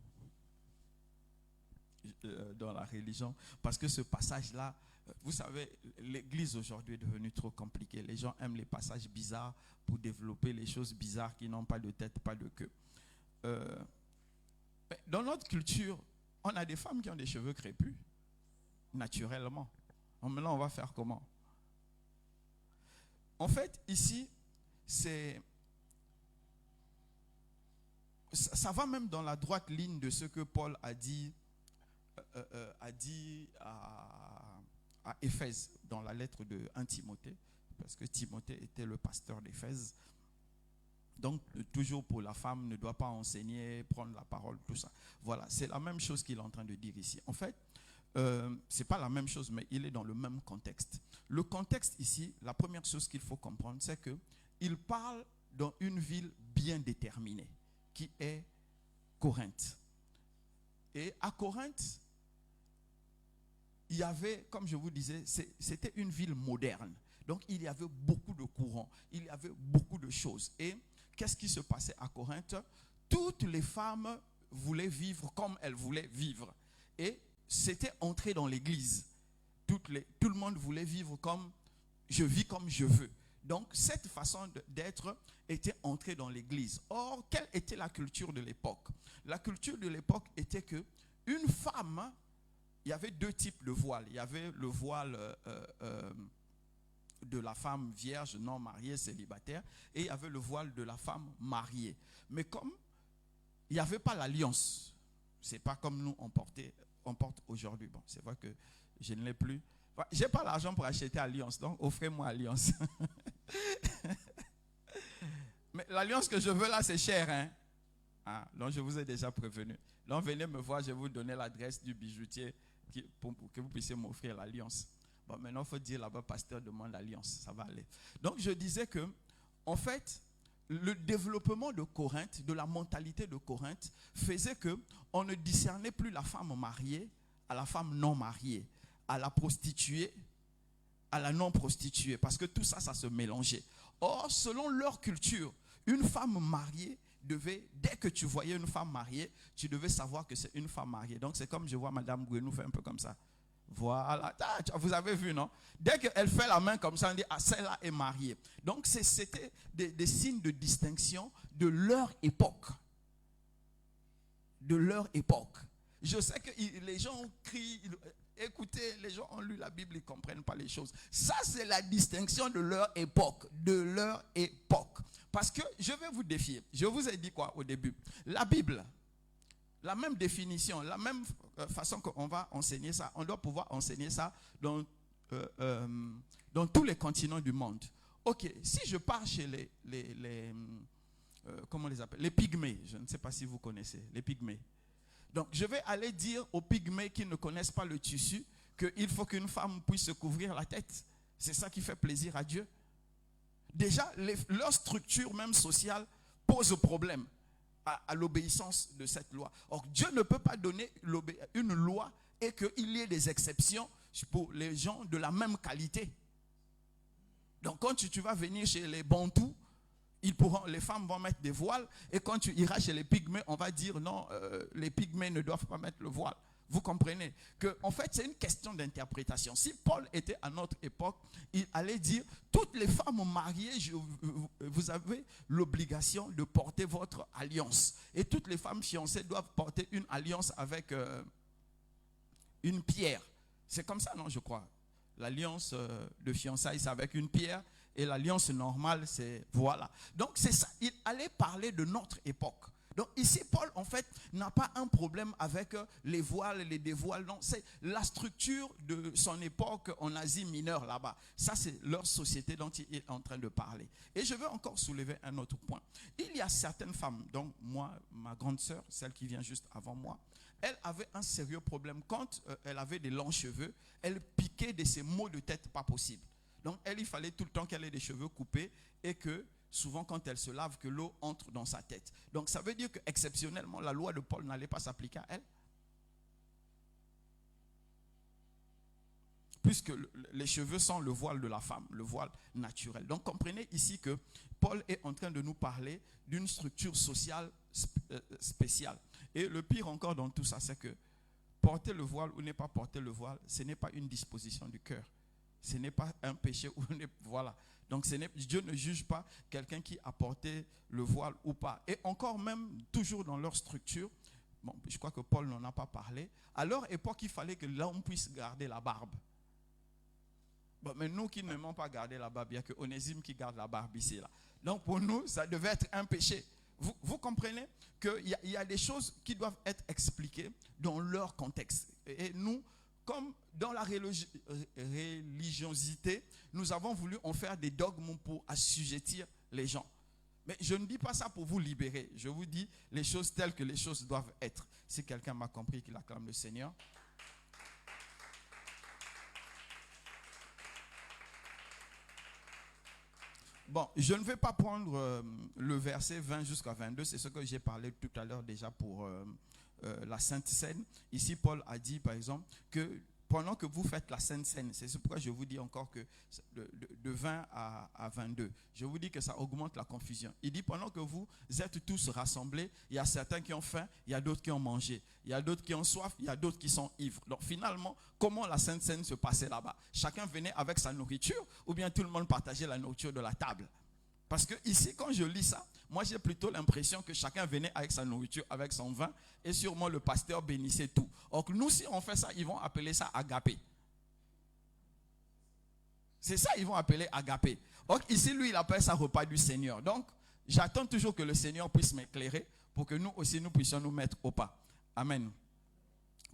Dans la religion. Parce que ce passage-là, vous savez, l'église aujourd'hui est devenue trop compliquée. Les gens aiment les passages bizarres pour développer les choses bizarres qui n'ont pas de tête, pas de queue. Dans notre culture, on a des femmes qui ont des cheveux crépus, naturellement. Maintenant, on va faire comment? En fait, ici, ça va même dans la droite ligne de ce que Paul a dit à Éphèse, dans la lettre de 1 Timothée, parce que Timothée était le pasteur d'Éphèse. Donc, toujours pour la femme, ne doit pas enseigner, prendre la parole, tout ça. Voilà, c'est la même chose qu'il est en train de dire ici. En fait, ce n'est pas la même chose, mais il est dans le même contexte. Le contexte ici, la première chose qu'il faut comprendre, c'est qu'il parle dans une ville bien déterminée, qui est Corinthe. Et à Corinthe, il y avait, comme je vous disais, c'était une ville moderne. Donc, il y avait beaucoup de courants, il y avait beaucoup de choses. Et qu'est-ce qui se passait à Corinthe? Toutes les femmes voulaient vivre comme elles voulaient vivre. Et c'était entré dans l'église. Tout le monde voulait vivre comme je vis comme je veux. Donc, cette façon d'être était entrée dans l'église. Or, quelle était la culture de l'époque? La culture de l'époque était que une femme, il y avait deux types de voiles. Il y avait le voile de la femme vierge, non mariée, célibataire, et il y avait le voile de la femme mariée. Mais comme il n'y avait pas l'alliance, c'est pas comme nous on porte aujourd'hui. Bon, c'est vrai que je ne l'ai plus. Enfin, j'ai pas l'argent pour acheter alliance, donc offrez-moi alliance. Mais l'alliance que je veux là, c'est cher, hein? Ah, donc je vous ai déjà prévenu. Donc venez me voir, je vais vous donner l'adresse du bijoutier pour que vous puissiez m'offrir l'alliance. Bon, maintenant il faut dire là-bas, pasteur demande l'alliance, ça va aller. Donc je disais que, en fait, le développement de Corinthe, de la mentalité de Corinthe, faisait que on ne discernait plus la femme mariée à la femme non mariée, à la prostituée, à la non prostituée, parce que tout ça, ça se mélangeait. Or, selon leur culture, une femme mariée devait, dès que tu voyais une femme mariée, tu devais savoir que c'est une femme mariée. Donc c'est comme je vois Madame Gouenou faire un peu comme ça. Voilà, vous avez vu, non? Dès qu'elle fait la main comme ça, on dit, ah, celle-là est mariée. Donc c'était des signes de distinction de leur époque. De leur époque. Je sais que les gens crient, écoutez, les gens ont lu la Bible, ils ne comprennent pas les choses. Ça, c'est la distinction de leur époque. De leur époque. Parce que je vais vous défier. Je vous ai dit quoi au début? La Bible, la même définition, la même façon qu'on va enseigner ça, on doit pouvoir enseigner ça dans tous les continents du monde. Ok, si je pars chez comment on les appelle? Les pygmées, je ne sais pas si vous connaissez, les pygmées. Donc je vais aller dire aux pygmées qui ne connaissent pas le tissu qu'il faut qu'une femme puisse se couvrir la tête. C'est ça qui fait plaisir à Dieu. Déjà, leur structure même sociale pose problème à l'obéissance de cette loi. Or, Dieu ne peut pas donner une loi et qu'il y ait des exceptions pour les gens de la même qualité. Donc, quand tu vas venir chez les Bantous, les femmes vont mettre des voiles, et quand tu iras chez les pygmées, on va dire non, les pygmées ne doivent pas mettre le voile. Vous comprenez que, en fait, c'est une question d'interprétation. Si Paul était à notre époque, il allait dire, toutes les femmes mariées, vous avez l'obligation de porter votre alliance. Et toutes les femmes fiancées doivent porter une alliance avec une pierre. C'est comme ça, non, je crois. L'alliance de fiançailles, c'est avec une pierre. Et l'alliance normale, c'est voilà. Donc, c'est ça. Il allait parler de notre époque. Donc ici, Paul, en fait, n'a pas un problème avec les voiles, les dévoiles. Non, c'est la structure de son époque en Asie mineure là-bas. Ça, c'est leur société dont il est en train de parler. Et je veux encore soulever un autre point. Il y a certaines femmes, donc moi, ma grande sœur, celle qui vient juste avant moi, elle avait un sérieux problème. Quand elle avait des longs cheveux, elle piquait de ses maux de tête pas possible. Donc elle, il fallait tout le temps qu'elle ait des cheveux coupés et que souvent quand elle se lave, que l'eau entre dans sa tête. Donc ça veut dire qu'exceptionnellement, la loi de Paul n'allait pas s'appliquer à elle. Puisque les cheveux sont le voile de la femme, le voile naturel. Donc comprenez ici que Paul est en train de nous parler d'une structure sociale spéciale. Et le pire encore dans tout ça, c'est que porter le voile ou ne pas porter le voile, ce n'est pas une disposition du cœur. Ce n'est pas un péché. Voilà. Donc Dieu ne juge pas quelqu'un qui a porté le voile ou pas. Et encore même, toujours dans leur structure, bon, je crois que Paul n'en a pas parlé, à leur époque, il fallait que l'homme puisse garder la barbe. Bon, mais nous qui n'aimons pas garder la barbe, il n'y a que Onésime qui garde la barbe ici. Là. Donc pour nous, ça devait être un péché. Vous comprenez qu'il y a des choses qui doivent être expliquées dans leur contexte. Et nous, comme dans la religiosité, nous avons voulu en faire des dogmes pour assujettir les gens. Mais je ne dis pas ça pour vous libérer. Je vous dis les choses telles que les choses doivent être. Si quelqu'un m'a compris, qu'il acclame le Seigneur. Bon, je ne vais pas prendre le verset 20 jusqu'à 22. C'est ce que j'ai parlé tout à l'heure déjà pour la Sainte Seine. Ici, Paul a dit, par exemple, que pendant que vous faites la Sainte Seine, c'est pourquoi je vous dis encore que de 20 à 22, je vous dis que ça augmente la confusion. Il dit, pendant que vous êtes tous rassemblés, il y a certains qui ont faim, il y a d'autres qui ont mangé, il y a d'autres qui ont soif, il y a d'autres qui sont ivres. Donc finalement, comment la Sainte Seine se passait là-bas? Chacun venait avec sa nourriture ou bien tout le monde partageait la nourriture de la table? Parce que ici, quand je lis ça, moi j'ai plutôt l'impression que chacun venait avec sa nourriture, avec son vin, et sûrement le pasteur bénissait tout. Or nous, si on fait ça, ils vont appeler ça agapé. C'est ça ils vont appeler agapé. Donc ici, lui, il appelle ça repas du Seigneur. Donc, j'attends toujours que le Seigneur puisse m'éclairer pour que nous aussi, nous puissions nous mettre au pas. Amen.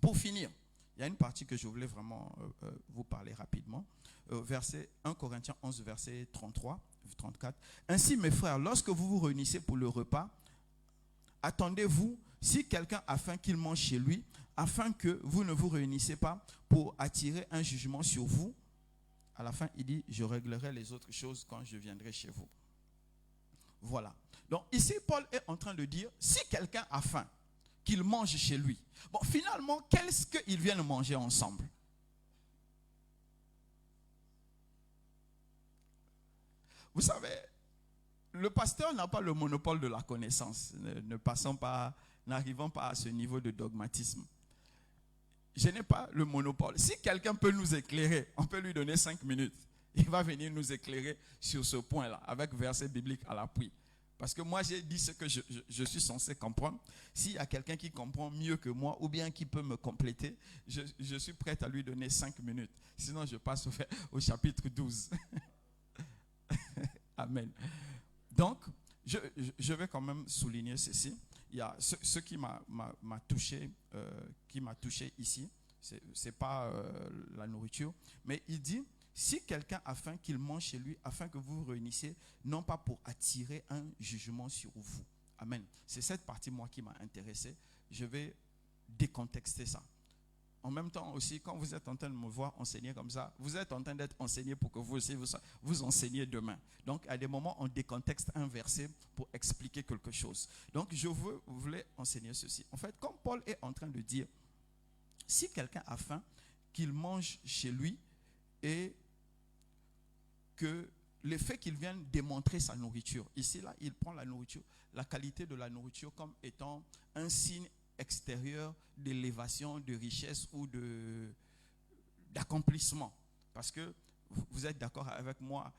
Pour finir, il y a une partie que je voulais vraiment vous parler rapidement. Verset 1 Corinthiens 11, verset 33, 34. Ainsi, mes frères, lorsque vous vous réunissez pour le repas, attendez-vous, si quelqu'un a faim, qu'il mange chez lui, afin que vous ne vous réunissez pas pour attirer un jugement sur vous. À la fin, il dit, je réglerai les autres choses quand je viendrai chez vous. Voilà. Donc ici, Paul est en train de dire, si quelqu'un a faim, qu'il mange chez lui. Bon, finalement, qu'est-ce qu'ils viennent manger ensemble? Vous savez, le pasteur n'a pas le monopole de la connaissance. N'arrivons pas à ce niveau de dogmatisme. Je n'ai pas le monopole. Si quelqu'un peut nous éclairer, on peut lui donner 5 minutes. Il va venir nous éclairer sur ce point-là, avec verset biblique à l'appui. Parce que moi, j'ai dit ce que je suis censé comprendre. S'il y a quelqu'un qui comprend mieux que moi, ou bien qui peut me compléter, je suis prêt à lui donner 5 minutes. Sinon, je passe au chapitre 12. Amen. Donc, je vais quand même souligner ceci. Il y a ce qui m'a touché, ici, c'est pas la nourriture, mais il dit, si quelqu'un a faim, qu'il mange chez lui, afin que vous vous réunissiez, non pas pour attirer un jugement sur vous. Amen. C'est cette partie, moi, qui m'a intéressé. Je vais décontexter ça. En même temps aussi, quand vous êtes en train de me voir enseigner comme ça, vous êtes en train d'être enseigné pour que vous aussi vous enseignez demain. Donc, à des moments, on décontexte un verset pour expliquer quelque chose. Donc, je voulais enseigner ceci. En fait, comme Paul est en train de dire, si quelqu'un a faim, qu'il mange chez lui et que le fait qu'il vienne démontrer sa nourriture. Ici, là, il prend la nourriture, la qualité de la nourriture comme étant un signe extérieur d'élévation, de richesse ou d'accomplissement. Parce que vous êtes d'accord avec moi,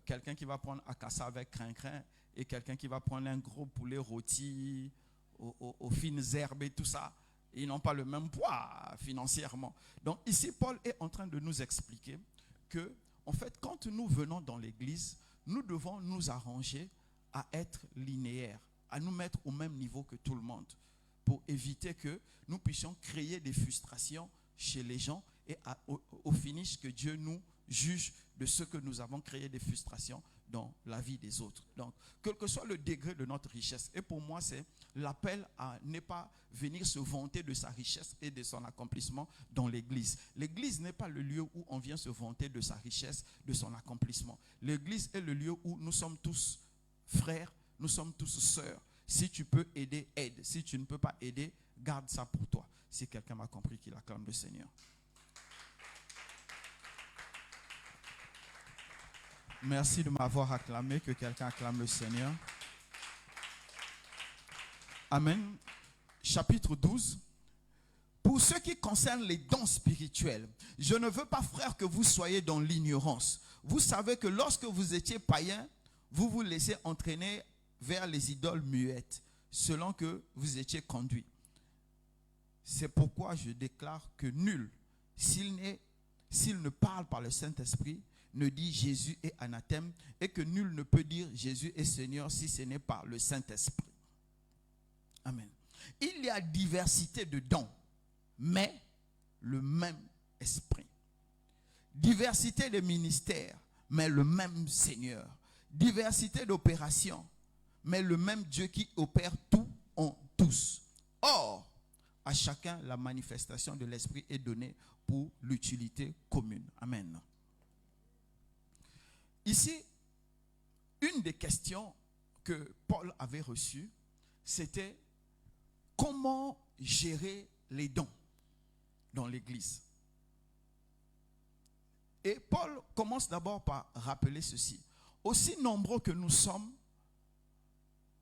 quelqu'un qui va prendre akassa avec crin-crin et quelqu'un qui va prendre un gros poulet rôti aux fines herbes et tout ça, ils n'ont pas le même poids financièrement. Donc ici, Paul est en train de nous expliquer que, en fait, quand nous venons dans l'église, nous devons nous arranger à être linéaires, à nous mettre au même niveau que tout le monde, pour éviter que nous puissions créer des frustrations chez les gens et au finish que Dieu nous juge de ce que nous avons créé des frustrations dans la vie des autres. Donc, quel que soit le degré de notre richesse, et pour moi, c'est l'appel à ne pas venir se vanter de sa richesse et de son accomplissement dans l'église. L'église n'est pas le lieu où on vient se vanter de sa richesse, de son accomplissement. L'église est le lieu où nous sommes tous frères, nous sommes tous sœurs. Si tu peux aider, aide. Si tu ne peux pas aider, garde ça pour toi. Si quelqu'un m'a compris, qu'il acclame le Seigneur. Merci de m'avoir acclamé, que quelqu'un acclame le Seigneur. Amen. Chapitre 12. Pour ce qui concerne les dons spirituels, je ne veux pas, frères, que vous soyez dans l'ignorance. Vous savez que lorsque vous étiez païens, vous vous laissez entraîner vers les idoles muettes, selon que vous étiez conduits. C'est pourquoi je déclare que nul, s'il ne parle par le Saint-Esprit, ne dit Jésus est anathème, et que nul ne peut dire Jésus est Seigneur si ce n'est par le Saint-Esprit. Amen. Il y a diversité de dons, mais le même Esprit. Diversité de ministères, mais le même Seigneur. Diversité d'opérations, mais le même Dieu qui opère tout en tous. Or, à chacun, la manifestation de l'Esprit est donnée pour l'utilité commune. Amen. Ici, une des questions que Paul avait reçues, c'était comment gérer les dons dans l'Église. Et Paul commence d'abord par rappeler ceci. Aussi nombreux que nous sommes,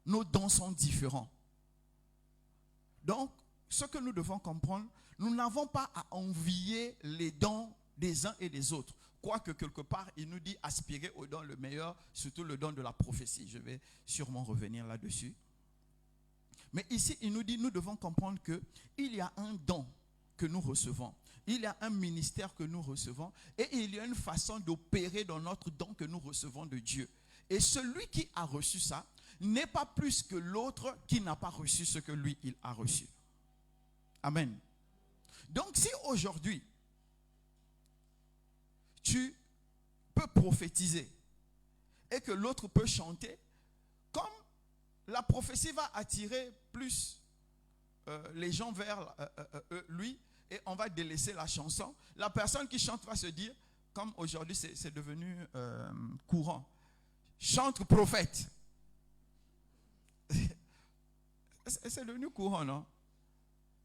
nos dons sont différents. Donc, ce que nous devons comprendre, nous n'avons pas à envier les dons des uns et des autres. Quoique quelque part, il nous dit aspirer au don le meilleur, surtout le don de la prophétie. Je vais sûrement revenir là-dessus. Mais ici, il nous dit, nous devons comprendre qu'il y a un don que nous recevons. Il y a un ministère que nous recevons et il y a une façon d'opérer dans notre don que nous recevons de Dieu. Et celui qui a reçu ça n'est pas plus que l'autre qui n'a pas reçu ce que lui, il a reçu. Amen. Donc si aujourd'hui, tu peux prophétiser et que l'autre peut chanter, comme la prophétie va attirer plus les gens vers lui et on va délaisser la chanson, la personne qui chante va se dire, comme aujourd'hui c'est devenu courant, chante prophète. C'est devenu courant, non?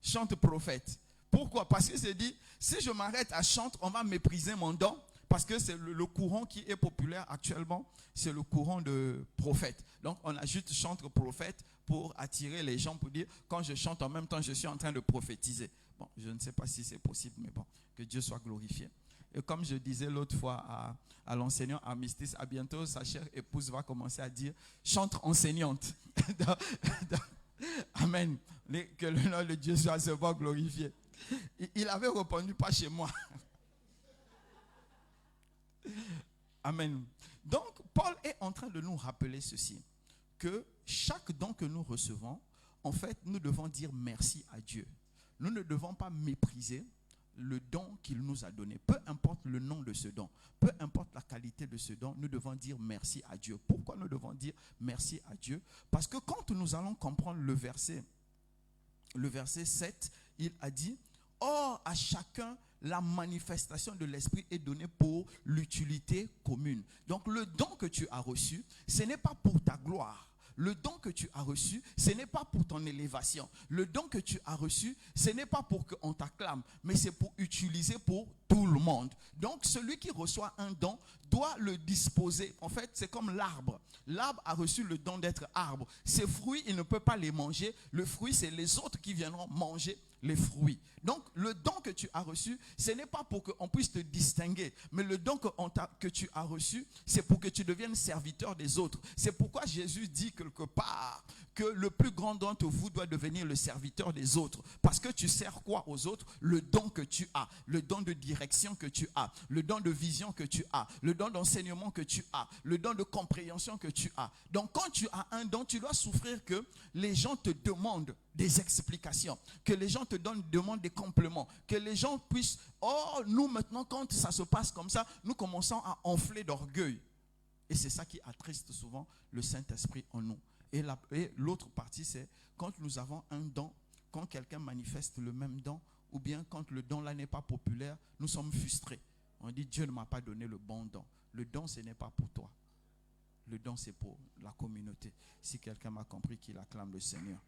Chante prophète. Pourquoi? Parce que c'est dit, si je m'arrête à chanter, on va mépriser mon don. Parce que c'est le courant qui est populaire actuellement, c'est le courant de prophète. Donc on ajoute chante prophète pour attirer les gens, pour dire, quand je chante en même temps, je suis en train de prophétiser. Bon, je ne sais pas si c'est possible, mais bon, que Dieu soit glorifié. Et comme je disais l'autre fois à l'enseignant Armistice, à bientôt sa chère épouse va commencer à dire, chante enseignante. Amen. Que le nom de Dieu soit se voir glorifié. Il avait répondu, pas chez moi. Amen. Donc, Paul est en train de nous rappeler ceci, que chaque don que nous recevons, en fait, nous devons dire merci à Dieu. Nous ne devons pas mépriser le don qu'il nous a donné. Peu importe le nom de ce don, peu importe la qualité de ce don, nous devons dire merci à Dieu. Pourquoi nous devons dire merci à Dieu? Parce que quand nous allons comprendre le verset 7, il a dit, or à chacun la manifestation de l'esprit est donnée pour l'utilité commune. Donc le don que tu as reçu, ce n'est pas pour ta gloire. Le don que tu as reçu, ce n'est pas pour ton élévation. Le don que tu as reçu, ce n'est pas pour qu'on t'acclame, mais c'est pour utiliser pour tout le monde. Donc celui qui reçoit un don doit le disposer. En fait, c'est comme l'arbre. L'arbre a reçu le don d'être arbre. Ses fruits, il ne peut pas les manger. Le fruit, c'est les autres qui viendront manger les fruits. Donc, le don que tu as reçu, ce n'est pas pour qu'on puisse te distinguer, mais le don que tu as reçu, c'est pour que tu deviennes serviteur des autres. C'est pourquoi Jésus dit quelque part que le plus grand d'entre vous doit devenir le serviteur des autres. Parce que tu sers quoi aux autres? Le don que tu as, le don de direction que tu as, le don de vision que tu as, le don d'enseignement que tu as, le don de compréhension que tu as. Donc, quand tu as un don, tu dois souffrir que les gens te demandent des explications, que les gens te demandent des compléments, que les gens puissent, oh, nous maintenant quand ça se passe comme ça, nous commençons à enfler d'orgueil. Et c'est ça qui attriste souvent le Saint-Esprit en nous. Et l'autre partie, c'est quand nous avons un don, quand quelqu'un manifeste le même don, ou bien quand le don là n'est pas populaire, nous sommes frustrés. On dit, Dieu ne m'a pas donné le bon don. Le don, ce n'est pas pour toi. Le don, c'est pour la communauté. Si quelqu'un m'a compris, qu'il acclame le Seigneur.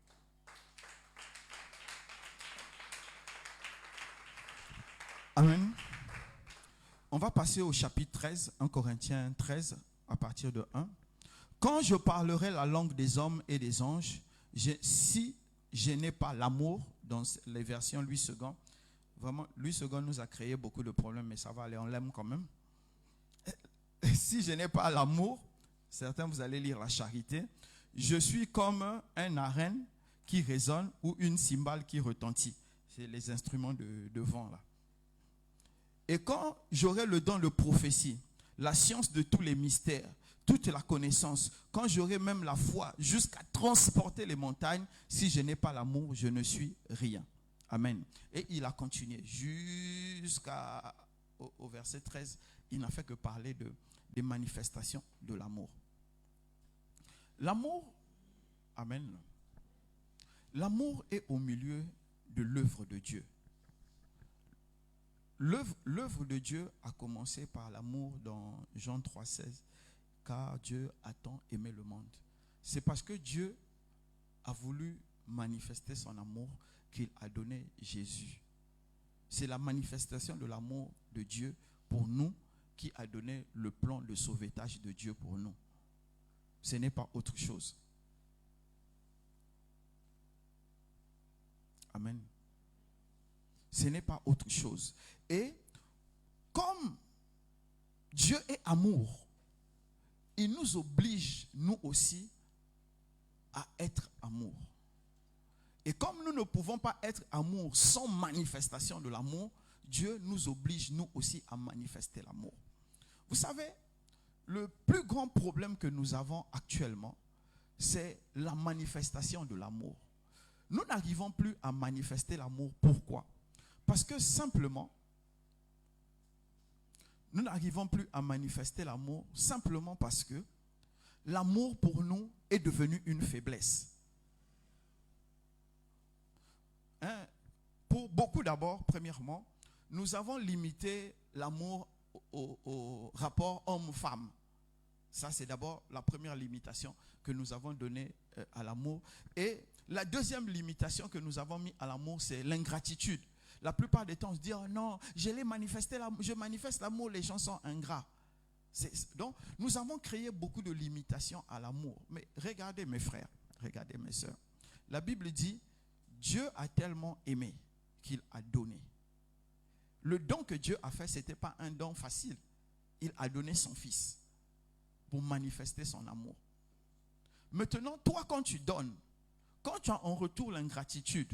Amen. On va passer au chapitre 13, 1 Corinthiens 13, à partir de 1. Quand je parlerai la langue des hommes et des anges, si je n'ai pas l'amour, dans les versions Louis II, vraiment, Louis II nous a créé beaucoup de problèmes, mais ça va aller, on l'aime quand même. Si je n'ai pas l'amour, certains vous allez lire la charité, je suis comme un arène qui résonne ou une cymbale qui retentit. C'est les instruments de vent là. Et quand j'aurai le don de prophétie, la science de tous les mystères, toute la connaissance, quand j'aurai même la foi jusqu'à transporter les montagnes, si je n'ai pas l'amour, je ne suis rien. Amen. Et il a continué jusqu'au verset 13. Il n'a fait que parler des manifestations de l'amour. L'amour, amen. L'amour est au milieu de l'œuvre de Dieu. L'œuvre de Dieu a commencé par l'amour dans Jean 3,16. Car Dieu a tant aimé le monde. C'est parce que Dieu a voulu manifester son amour qu'il a donné Jésus. C'est la manifestation de l'amour de Dieu pour nous qui a donné le plan de sauvetage de Dieu pour nous. Ce n'est pas autre chose. Amen. Ce n'est pas autre chose. Et comme Dieu est amour, il nous oblige, nous aussi, à être amour. Et comme nous ne pouvons pas être amour sans manifestation de l'amour, Dieu nous oblige nous aussi à manifester l'amour. Vous savez, le plus grand problème que nous avons actuellement, c'est la manifestation de l'amour. Nous n'arrivons plus à manifester l'amour. Pourquoi? Parce que simplement, nous n'arrivons plus à manifester l'amour simplement parce que l'amour pour nous est devenu une faiblesse. Pour beaucoup d'abord, premièrement, nous avons limité l'amour au rapport homme-femme. Ça, c'est d'abord la première limitation que nous avons donnée à l'amour. Et la deuxième limitation que nous avons mis à l'amour, c'est l'ingratitude. La plupart des temps, on se dit, oh non, je manifeste l'amour, les gens sont ingrats. Donc, nous avons créé beaucoup de limitations à l'amour. Mais regardez mes frères, regardez mes sœurs. La Bible dit, Dieu a tellement aimé qu'il a donné. Le don que Dieu a fait, ce n'était pas un don facile. Il a donné son Fils pour manifester son amour. Maintenant, toi, quand tu donnes, quand tu as en retour l'ingratitude,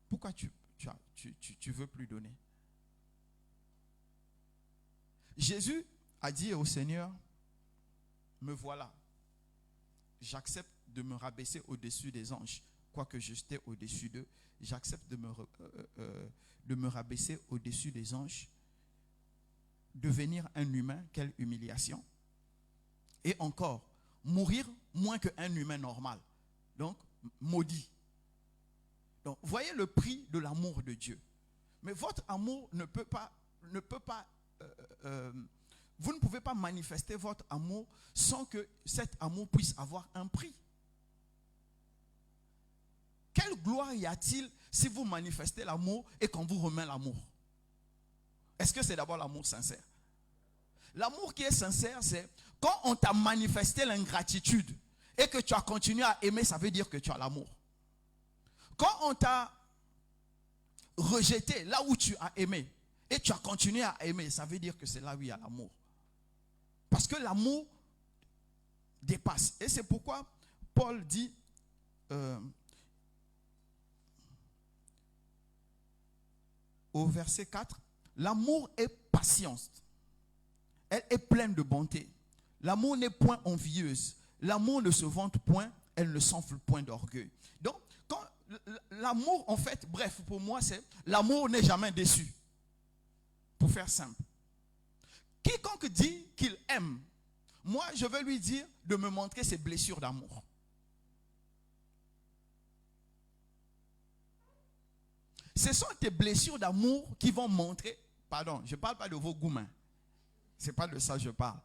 pourquoi tu veux plus donner? Jésus a dit au Seigneur, me voilà, j'accepte de me rabaisser au-dessus des anges, quoique j'étais au-dessus d'eux, j'accepte de me rabaisser au-dessus des anges, devenir un humain, quelle humiliation. Et encore, mourir moins qu'un humain normal, donc maudit. Donc, voyez le prix de l'amour de Dieu. Mais votre amour ne peut pas, vous ne pouvez pas manifester votre amour sans que cet amour puisse avoir un prix. Quelle gloire y a-t-il si vous manifestez l'amour et qu'on vous remet l'amour? Est-ce que c'est d'abord l'amour sincère? L'amour qui est sincère, c'est quand on t'a manifesté l'ingratitude et que tu as continué à aimer, ça veut dire que tu as l'amour. Quand on t'a rejeté là où tu as aimé et tu as continué à aimer, ça veut dire que c'est là où il y a l'amour. Parce que l'amour dépasse. Et c'est pourquoi Paul dit au verset 4, l'amour est patience. Elle est pleine de bonté. L'amour n'est point envieuse. L'amour ne se vante point. Elle ne s'enfle point d'orgueil. Donc, quand l'amour, en fait, bref, pour moi, c'est l'amour n'est jamais déçu. Pour faire simple. Quiconque dit qu'il aime, moi, je vais lui dire de me montrer ses blessures d'amour. Ce sont tes blessures d'amour qui vont montrer, pardon, je ne parle pas de vos goumins. Ce n'est pas de ça que je parle.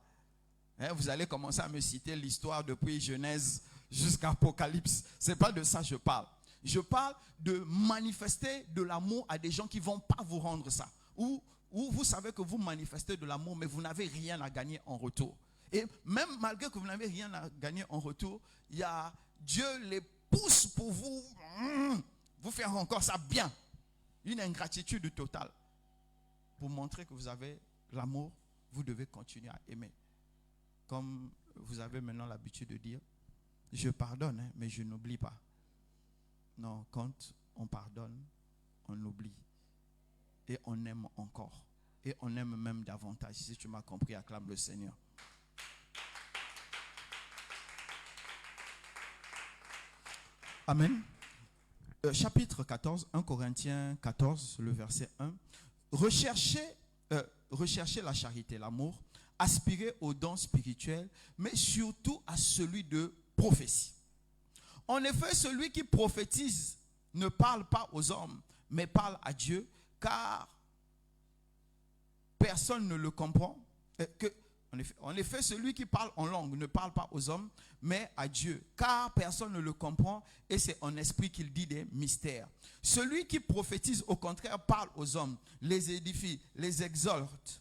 Vous allez commencer à me citer l'histoire depuis Genèse jusqu'à Apocalypse. Ce n'est pas de ça que je parle. Je parle de manifester de l'amour à des gens qui ne vont pas vous rendre ça. Ou vous savez que vous manifestez de l'amour, mais vous n'avez rien à gagner en retour. Et même malgré que vous n'avez rien à gagner en retour, Dieu les pousse pour vous faire encore ça bien. Une ingratitude totale. Pour montrer que vous avez l'amour, vous devez continuer à aimer. Comme vous avez maintenant l'habitude de dire, je pardonne, mais je n'oublie pas. Non, quand on pardonne, on oublie. Et on aime encore. Et on aime même davantage. Si tu m'as compris, acclame le Seigneur. Amen. Chapitre 14, 1 Corinthiens 14, le verset 1. Recherchez la charité, l'amour, aspirez aux dons spirituels, mais surtout à celui de prophétie. En effet, celui qui prophétise ne parle pas aux hommes, mais parle à Dieu, car personne ne le comprend. En effet, celui qui parle en langue ne parle pas aux hommes, mais à Dieu, car personne ne le comprend, et c'est en esprit qu'il dit des mystères. Celui qui prophétise, au contraire, parle aux hommes, les édifie, les exhorte.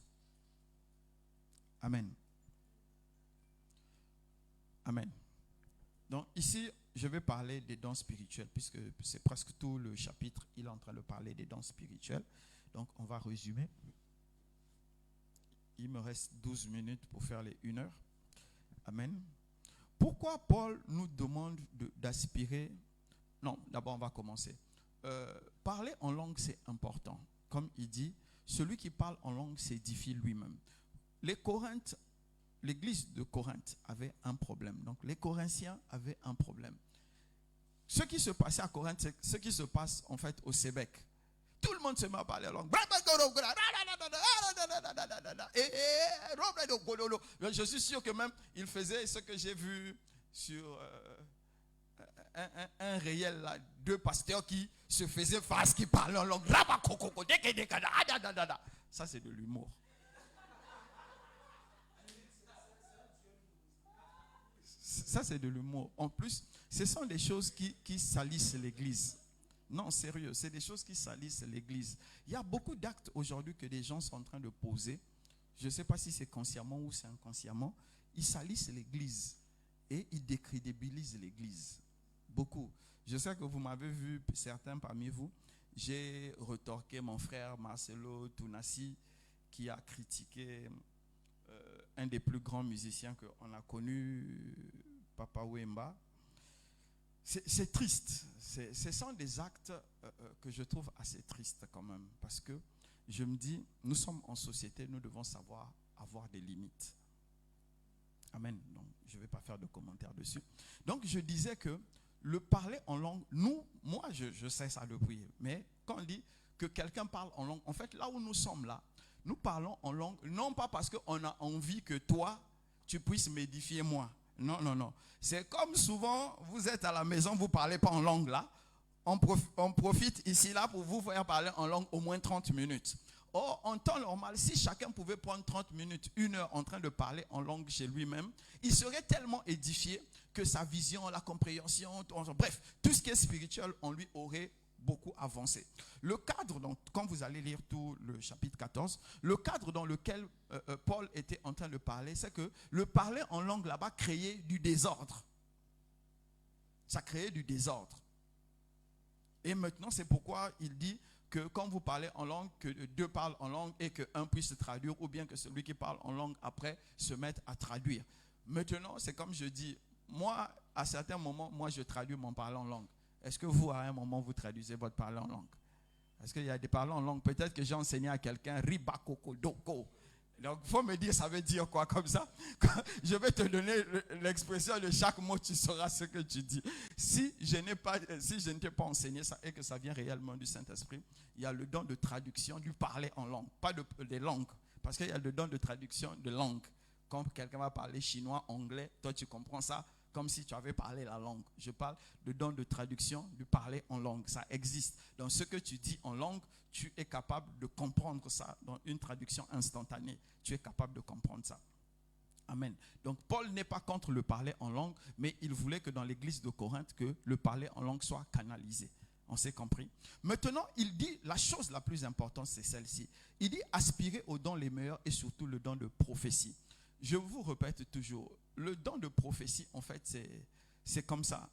Amen. Amen. Donc ici, je vais parler des dons spirituels, puisque c'est presque tout le chapitre, il est en train de parler des dons spirituels. Donc on va résumer. Il me reste 12 minutes pour faire les 1 heure. Amen. Pourquoi Paul nous demande d'aspirer Non, d'abord on va commencer. Parler en langue, c'est important. Comme il dit, celui qui parle en langue s'édifie lui-même. Les Corinthes, l'église de Corinthe avait un problème. Donc les Corinthiens avaient un problème. Ce qui se passait à Corinthe, c'est ce qui se passe en fait au Sébec. Tout le monde se met à parler en langue. Et je suis sûr que même il faisait ce que j'ai vu sur un réel là, 2 pasteurs qui se faisaient face, qui parlaient en langue. Ça c'est de l'humour. Ça c'est de l'humour. En plus, ce sont des choses qui salissent l'église. Non, sérieux, c'est des choses qui salissent l'église. Il y a beaucoup d'actes aujourd'hui que des gens sont en train de poser. Je ne sais pas si c'est consciemment ou c'est inconsciemment. Ils salissent l'église et ils décrédibilisent l'église. Beaucoup. Je sais que vous m'avez vu, certains parmi vous, j'ai retorqué mon frère Marcelo Tounassi qui a critiqué un des plus grands musiciens qu'on a connu, Papa Wemba. C'est triste. Ce sont des actes que je trouve assez tristes quand même. Parce que je me dis, nous sommes en société, nous devons savoir avoir des limites. Amen. Donc, je ne vais pas faire de commentaires dessus. Donc, je disais que le parler en langue, moi, je sais ça depuis. Mais quand on dit que quelqu'un parle en langue, en fait, là où nous sommes là, nous parlons en langue, non pas parce qu'on a envie que toi, tu puisses m'édifier moi. Non, non, non. C'est comme souvent, vous êtes à la maison, vous ne parlez pas en langue là. On profite ici là pour vous faire parler en langue au moins 30 minutes. Or, en temps normal, si chacun pouvait prendre 30 minutes, 1 heure en train de parler en langue chez lui-même, il serait tellement édifié que sa vision, la compréhension, bref, tout ce qui est spirituel, on lui aurait beaucoup avancé. Le cadre, donc, quand vous allez lire tout le chapitre 14, le cadre dans lequel Paul était en train de parler, c'est que le parler en langue là-bas créait du désordre. Ça créait du désordre. Et maintenant, c'est pourquoi il dit que quand vous parlez en langue, que 2 parlent en langue et qu'un puisse traduire, ou bien que celui qui parle en langue après se mette à traduire. Maintenant, c'est comme je dis, moi, à certains moments, moi, je traduis mon parler en langue. Est-ce que vous, à un moment, vous traduisez votre parler en langue? Est-ce qu'il y a des parlers en langue? Peut-être que j'ai enseigné à quelqu'un Ribakoko Doko. Donc, il faut me dire, ça veut dire quoi comme ça? Je vais te donner l'expression de chaque mot, tu sauras ce que tu dis. Si je ne t'ai pas enseigné ça et que ça vient réellement du Saint-Esprit, il y a le don de traduction du parler en langue, pas des langues. Parce qu'il y a le don de traduction de langue. Quand quelqu'un va parler chinois, anglais, toi tu comprends ça comme si tu avais parlé la langue. Je parle de don de traduction, du parler en langue. Ça existe. Dans ce que tu dis en langue, tu es capable de comprendre ça. Dans une traduction instantanée, tu es capable de comprendre ça. Amen. Donc Paul n'est pas contre le parler en langue, mais il voulait que dans l'église de Corinthe, que le parler en langue soit canalisé. On s'est compris. Maintenant, il dit, la chose la plus importante, c'est celle-ci. Il dit, aspirez aux dons les meilleurs et surtout le don de prophétie. Je vous répète toujours, le don de prophétie, en fait, c'est comme ça.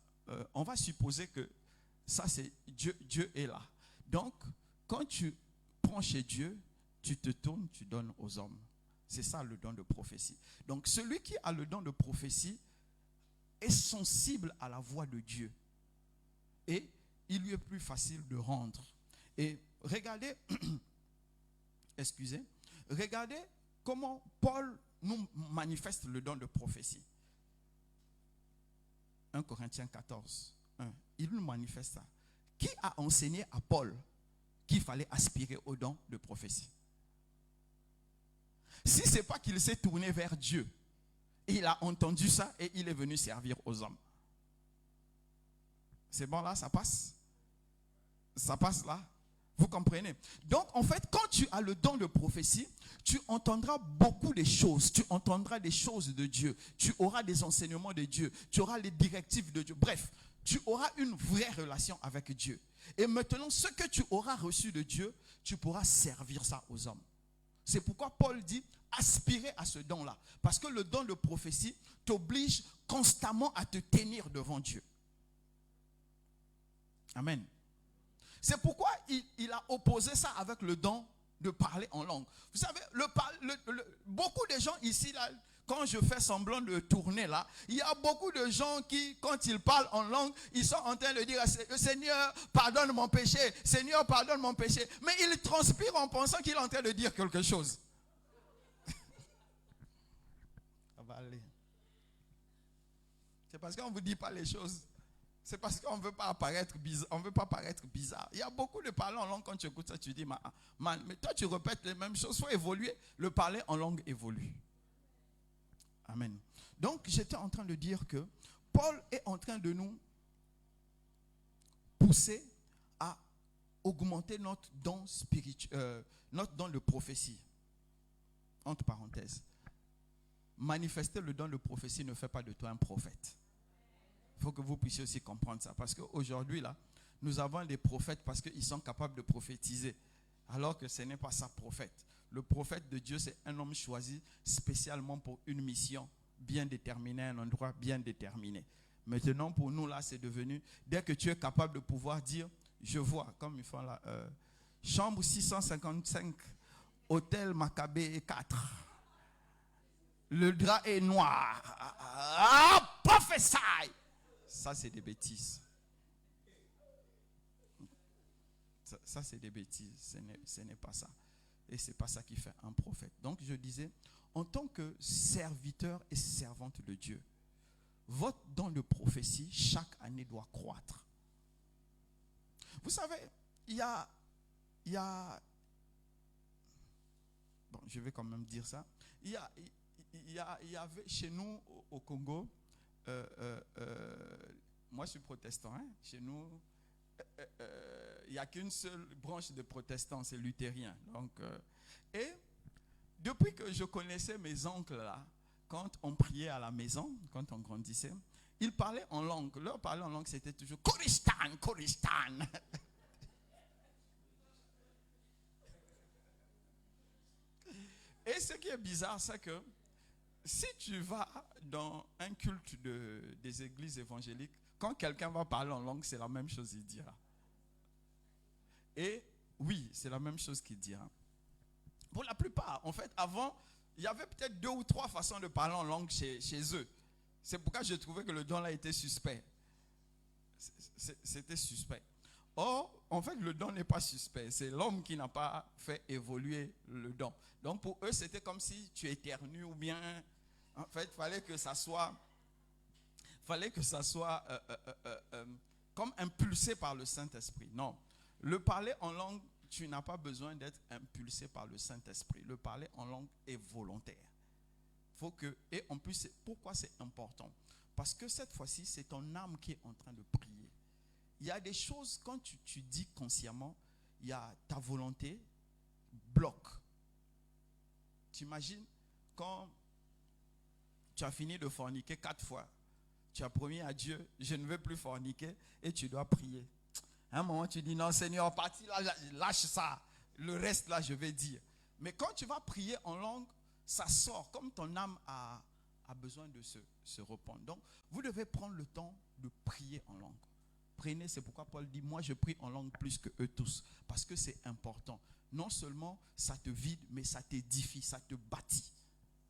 On va supposer que ça, c'est Dieu est là. Donc, quand tu prends chez Dieu, tu te tournes, tu donnes aux hommes. C'est ça le don de prophétie. Donc, celui qui a le don de prophétie est sensible à la voix de Dieu. Et il lui est plus facile de rendre. Et regardez, regardez comment Paul nous manifeste le don de prophétie. 1 Corinthiens 14, 1. Il nous manifeste ça. Qui a enseigné à Paul qu'il fallait aspirer au don de prophétie? Si ce n'est pas qu'il s'est tourné vers Dieu, il a entendu ça et il est venu servir aux hommes. C'est bon là, ça passe? Ça passe là? Vous comprenez? Donc, en fait, quand tu as le don de prophétie, tu entendras beaucoup de choses. Tu entendras des choses de Dieu. Tu auras des enseignements de Dieu. Tu auras les directives de Dieu. Bref, tu auras une vraie relation avec Dieu. Et maintenant, ce que tu auras reçu de Dieu, tu pourras servir ça aux hommes. C'est pourquoi Paul dit, aspirez à ce don-là. Parce que le don de prophétie t'oblige constamment à te tenir devant Dieu. Amen. C'est pourquoi il a opposé ça avec le don de parler en langue. Vous savez, beaucoup de gens ici, là, quand je fais semblant de tourner là, il y a beaucoup de gens qui, quand ils parlent en langue, ils sont en train de dire « Seigneur, pardonne mon péché. Seigneur, pardonne mon péché. » Mais ils transpirent en pensant qu'il est en train de dire quelque chose. Ça va aller. C'est parce qu'on ne vous dit pas les choses. C'est parce qu'on ne veut pas apparaître bizarre. On veut pas paraître bizarre. Il y a beaucoup de parler en langue. Quand tu écoutes ça, tu dis, man, mais toi, tu répètes les mêmes choses. Il faut évoluer. Le parler en langue évolue. Amen. Donc, j'étais en train de dire que Paul est en train de nous pousser à augmenter notre don spirituel, notre don de prophétie. Entre parenthèses. Manifester le don de prophétie ne fait pas de toi un prophète. Il faut que vous puissiez aussi comprendre ça. Parce qu'aujourd'hui, là, nous avons des prophètes parce qu'ils sont capables de prophétiser. Alors que ce n'est pas ça, prophète. Le prophète de Dieu, c'est un homme choisi spécialement pour une mission bien déterminée, un endroit bien déterminé. Maintenant, pour nous, là, c'est devenu, dès que tu es capable de pouvoir dire, je vois, comme ils font là, chambre 655, hôtel Maccabée 4. Le drap est noir. Ah, prophète! Ça, c'est des bêtises. Ça, c'est des bêtises. Ce n'est pas ça. Et ce n'est pas ça qui fait un prophète. Donc, je disais, en tant que serviteur et servante de Dieu, votre don de prophétie, chaque année, doit croître. Vous savez, il y a bon, je vais quand même dire ça. Il y avait chez nous au Congo, moi je suis protestant, hein, chez nous, il n'y a qu'une seule branche de protestants, c'est luthérien. Donc, et depuis que je connaissais mes oncles là, quand on priait à la maison, quand on grandissait, ils parlaient en langue. Leur parler en langue, c'était toujours Koristan, Koristan. Et ce qui est bizarre, c'est que si tu vas dans un culte des églises évangéliques, quand quelqu'un va parler en langue, c'est la même chose qu'il dira. Et oui, c'est la même chose qu'il dira. Pour la plupart, en fait, avant, il y avait peut-être 2 ou 3 façons de parler en langue chez eux. C'est pourquoi je trouvais que le don là était suspect. C'était suspect. Or, en fait, le don n'est pas suspect. C'est l'homme qui n'a pas fait évoluer le don. Donc, pour eux, c'était comme si tu éternues ou bien... En fait, il fallait que ça soit comme impulsé par le Saint-Esprit. Non. Le parler en langue, tu n'as pas besoin d'être impulsé par le Saint-Esprit. Le parler en langue est volontaire. Et en plus, pourquoi c'est important? Parce que cette fois-ci, c'est ton âme qui est en train de prier. Il y a des choses, quand tu dis consciemment, il y a ta volonté bloque. Tu imagines quand tu as fini de forniquer 4 fois, tu as promis à Dieu, je ne veux plus forniquer, et tu dois prier. À un moment, tu dis, non Seigneur, parti là, lâche ça. Le reste là, je vais dire. Mais quand tu vas prier en langue, ça sort, comme ton âme a besoin de se répandre. Donc, vous devez prendre le temps de prier en langue. Prenez, c'est pourquoi Paul dit, moi je prie en langue plus que eux tous. Parce que c'est important. Non seulement ça te vide, mais ça t'édifie, ça te bâtit.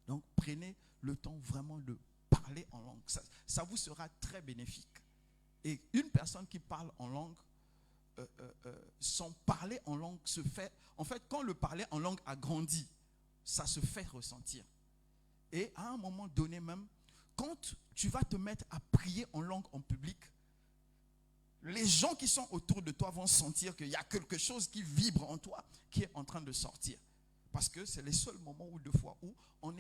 Donc, prenez le temps vraiment de parler en langue. Ça vous sera très bénéfique. Et une personne qui parle en langue, son parler en langue se fait... En fait, quand le parler en langue a grandi, ça se fait ressentir. Et à un moment donné même, quand tu vas te mettre à prier en langue en public, les gens qui sont autour de toi vont sentir qu'il y a quelque chose qui vibre en toi, qui est en train de sortir. Parce que c'est les seuls moments ou 2 fois où on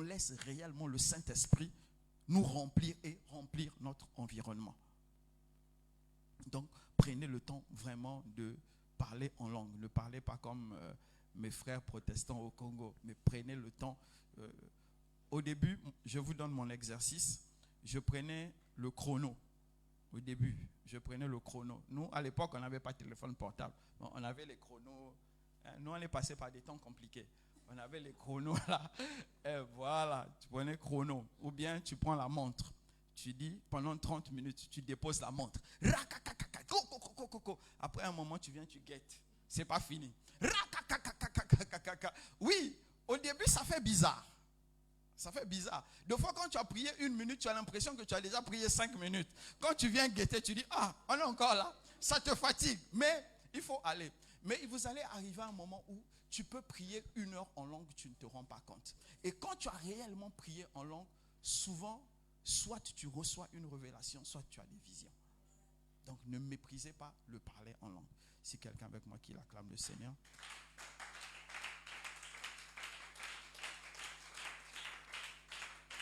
laisse réellement le Saint-Esprit nous remplir et remplir notre environnement. Donc, prenez le temps vraiment de parler en langue. Ne parlez pas comme mes frères protestants au Congo, mais prenez le temps. Au début, je vous donne mon exercice. Je prenais le chrono. Au début, je prenais le chrono. Nous, à l'époque, on n'avait pas de téléphone portable. Bon, on avait les chronos. Nous, on est passé par des temps compliqués. On avait les chronos là. Et voilà, tu prenais le chrono. Ou bien tu prends la montre. Tu dis, pendant 30 minutes, tu déposes la montre. Après un moment, tu viens, tu guettes. C'est pas fini. Oui, au début, ça fait bizarre. Ça fait bizarre. Des fois, quand tu as prié 1 minute, tu as l'impression que tu as déjà prié 5 minutes. Quand tu viens guetter, tu dis, ah, on est encore là. Ça te fatigue. Mais il faut aller. Mais vous allez arriver à un moment où tu peux prier 1 heure en langue, tu ne te rends pas compte. Et quand tu as réellement prié en langue, souvent, soit tu reçois une révélation, soit tu as des visions. Donc ne méprisez pas le parler en langue. Si quelqu'un avec moi qui l'acclame le Seigneur.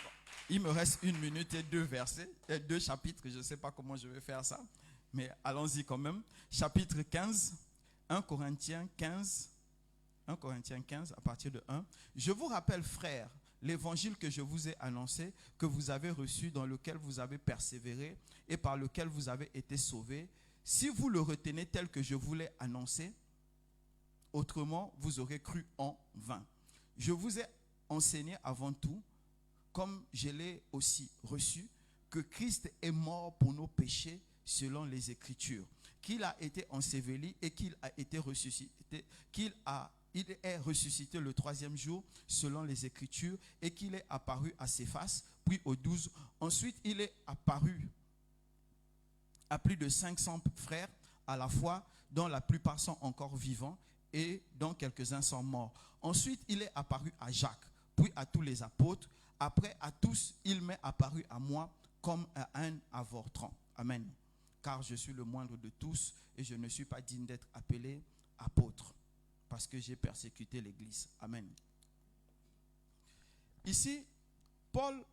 Bon, il me reste 1 minute et 2 versets, et 2 chapitres, je ne sais pas comment je vais faire ça, mais allons-y quand même. Chapitre 15, 1 Corinthiens 15, à partir de 1. Je vous rappelle, frères, l'évangile que je vous ai annoncé, que vous avez reçu, dans lequel vous avez persévéré et par lequel vous avez été sauvés, si vous le retenez tel que je vous l'ai annoncé, autrement vous aurez cru en vain. Je vous ai enseigné avant tout, comme je l'ai aussi reçu, que Christ est mort pour nos péchés selon les Écritures, qu'il a été enseveli et qu'il a été ressuscité, il est ressuscité le 3e jour selon les Écritures et qu'il est apparu à Céphas, puis aux 12. Ensuite, il est apparu à plus de 500 frères à la fois, dont la plupart sont encore vivants et dont quelques-uns sont morts. Ensuite, il est apparu à Jacques, puis à tous les apôtres. Après, à tous, il m'est apparu à moi comme à un avortant. Amen. Car je suis le moindre de tous et je ne suis pas digne d'être appelé apôtre, parce que j'ai persécuté l'Église. Amen. Ici, Paul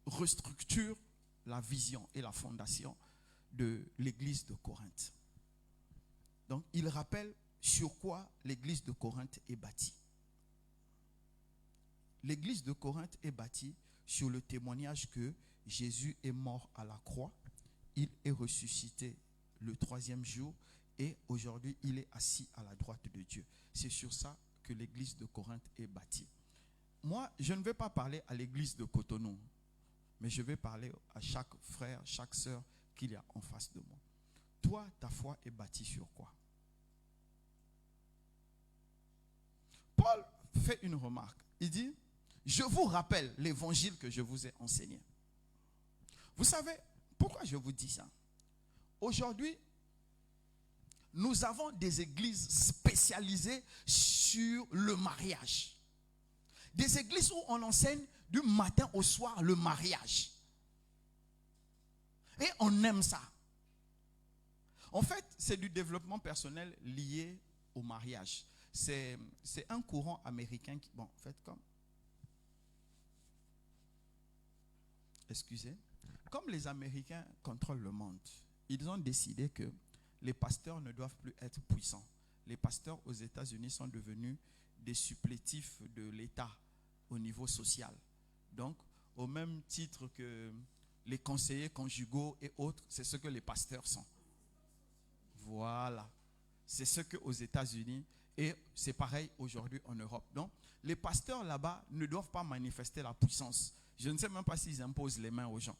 restructure la vision et la fondation de l'Église de Corinthe. Donc, il rappelle sur quoi l'Église de Corinthe est bâtie. L'Église de Corinthe est bâtie sur le témoignage que Jésus est mort à la croix, il est ressuscité le 3e jour et aujourd'hui il est assis à la droite de Dieu. C'est sur ça que l'Église de Corinthe est bâtie. Moi, je ne vais pas parler à l'Église de Cotonou, mais je vais parler à chaque frère, chaque sœur qu'il y a en face de moi. Toi, ta foi est bâtie sur quoi? Paul fait une remarque. Il dit, je vous rappelle l'évangile que je vous ai enseigné. Vous savez, pourquoi je vous dis ça? Aujourd'hui, nous avons des églises spécialisées sur le mariage. Des églises où on enseigne du matin au soir le mariage. Et on aime ça. En fait, c'est du développement personnel lié au mariage. C'est un courant américain qui... Bon, en fait, comme les Américains contrôlent le monde, ils ont décidé que les pasteurs ne doivent plus être puissants. Les pasteurs aux États-Unis sont devenus des supplétifs de l'État au niveau social. Donc, au même titre que les conseillers conjugaux et autres, c'est ce que les pasteurs sont. Voilà. C'est ce qu'aux États-Unis, et c'est pareil aujourd'hui en Europe. Donc, les pasteurs là-bas ne doivent pas manifester la puissance. Je ne sais même pas s'ils imposent les mains aux gens.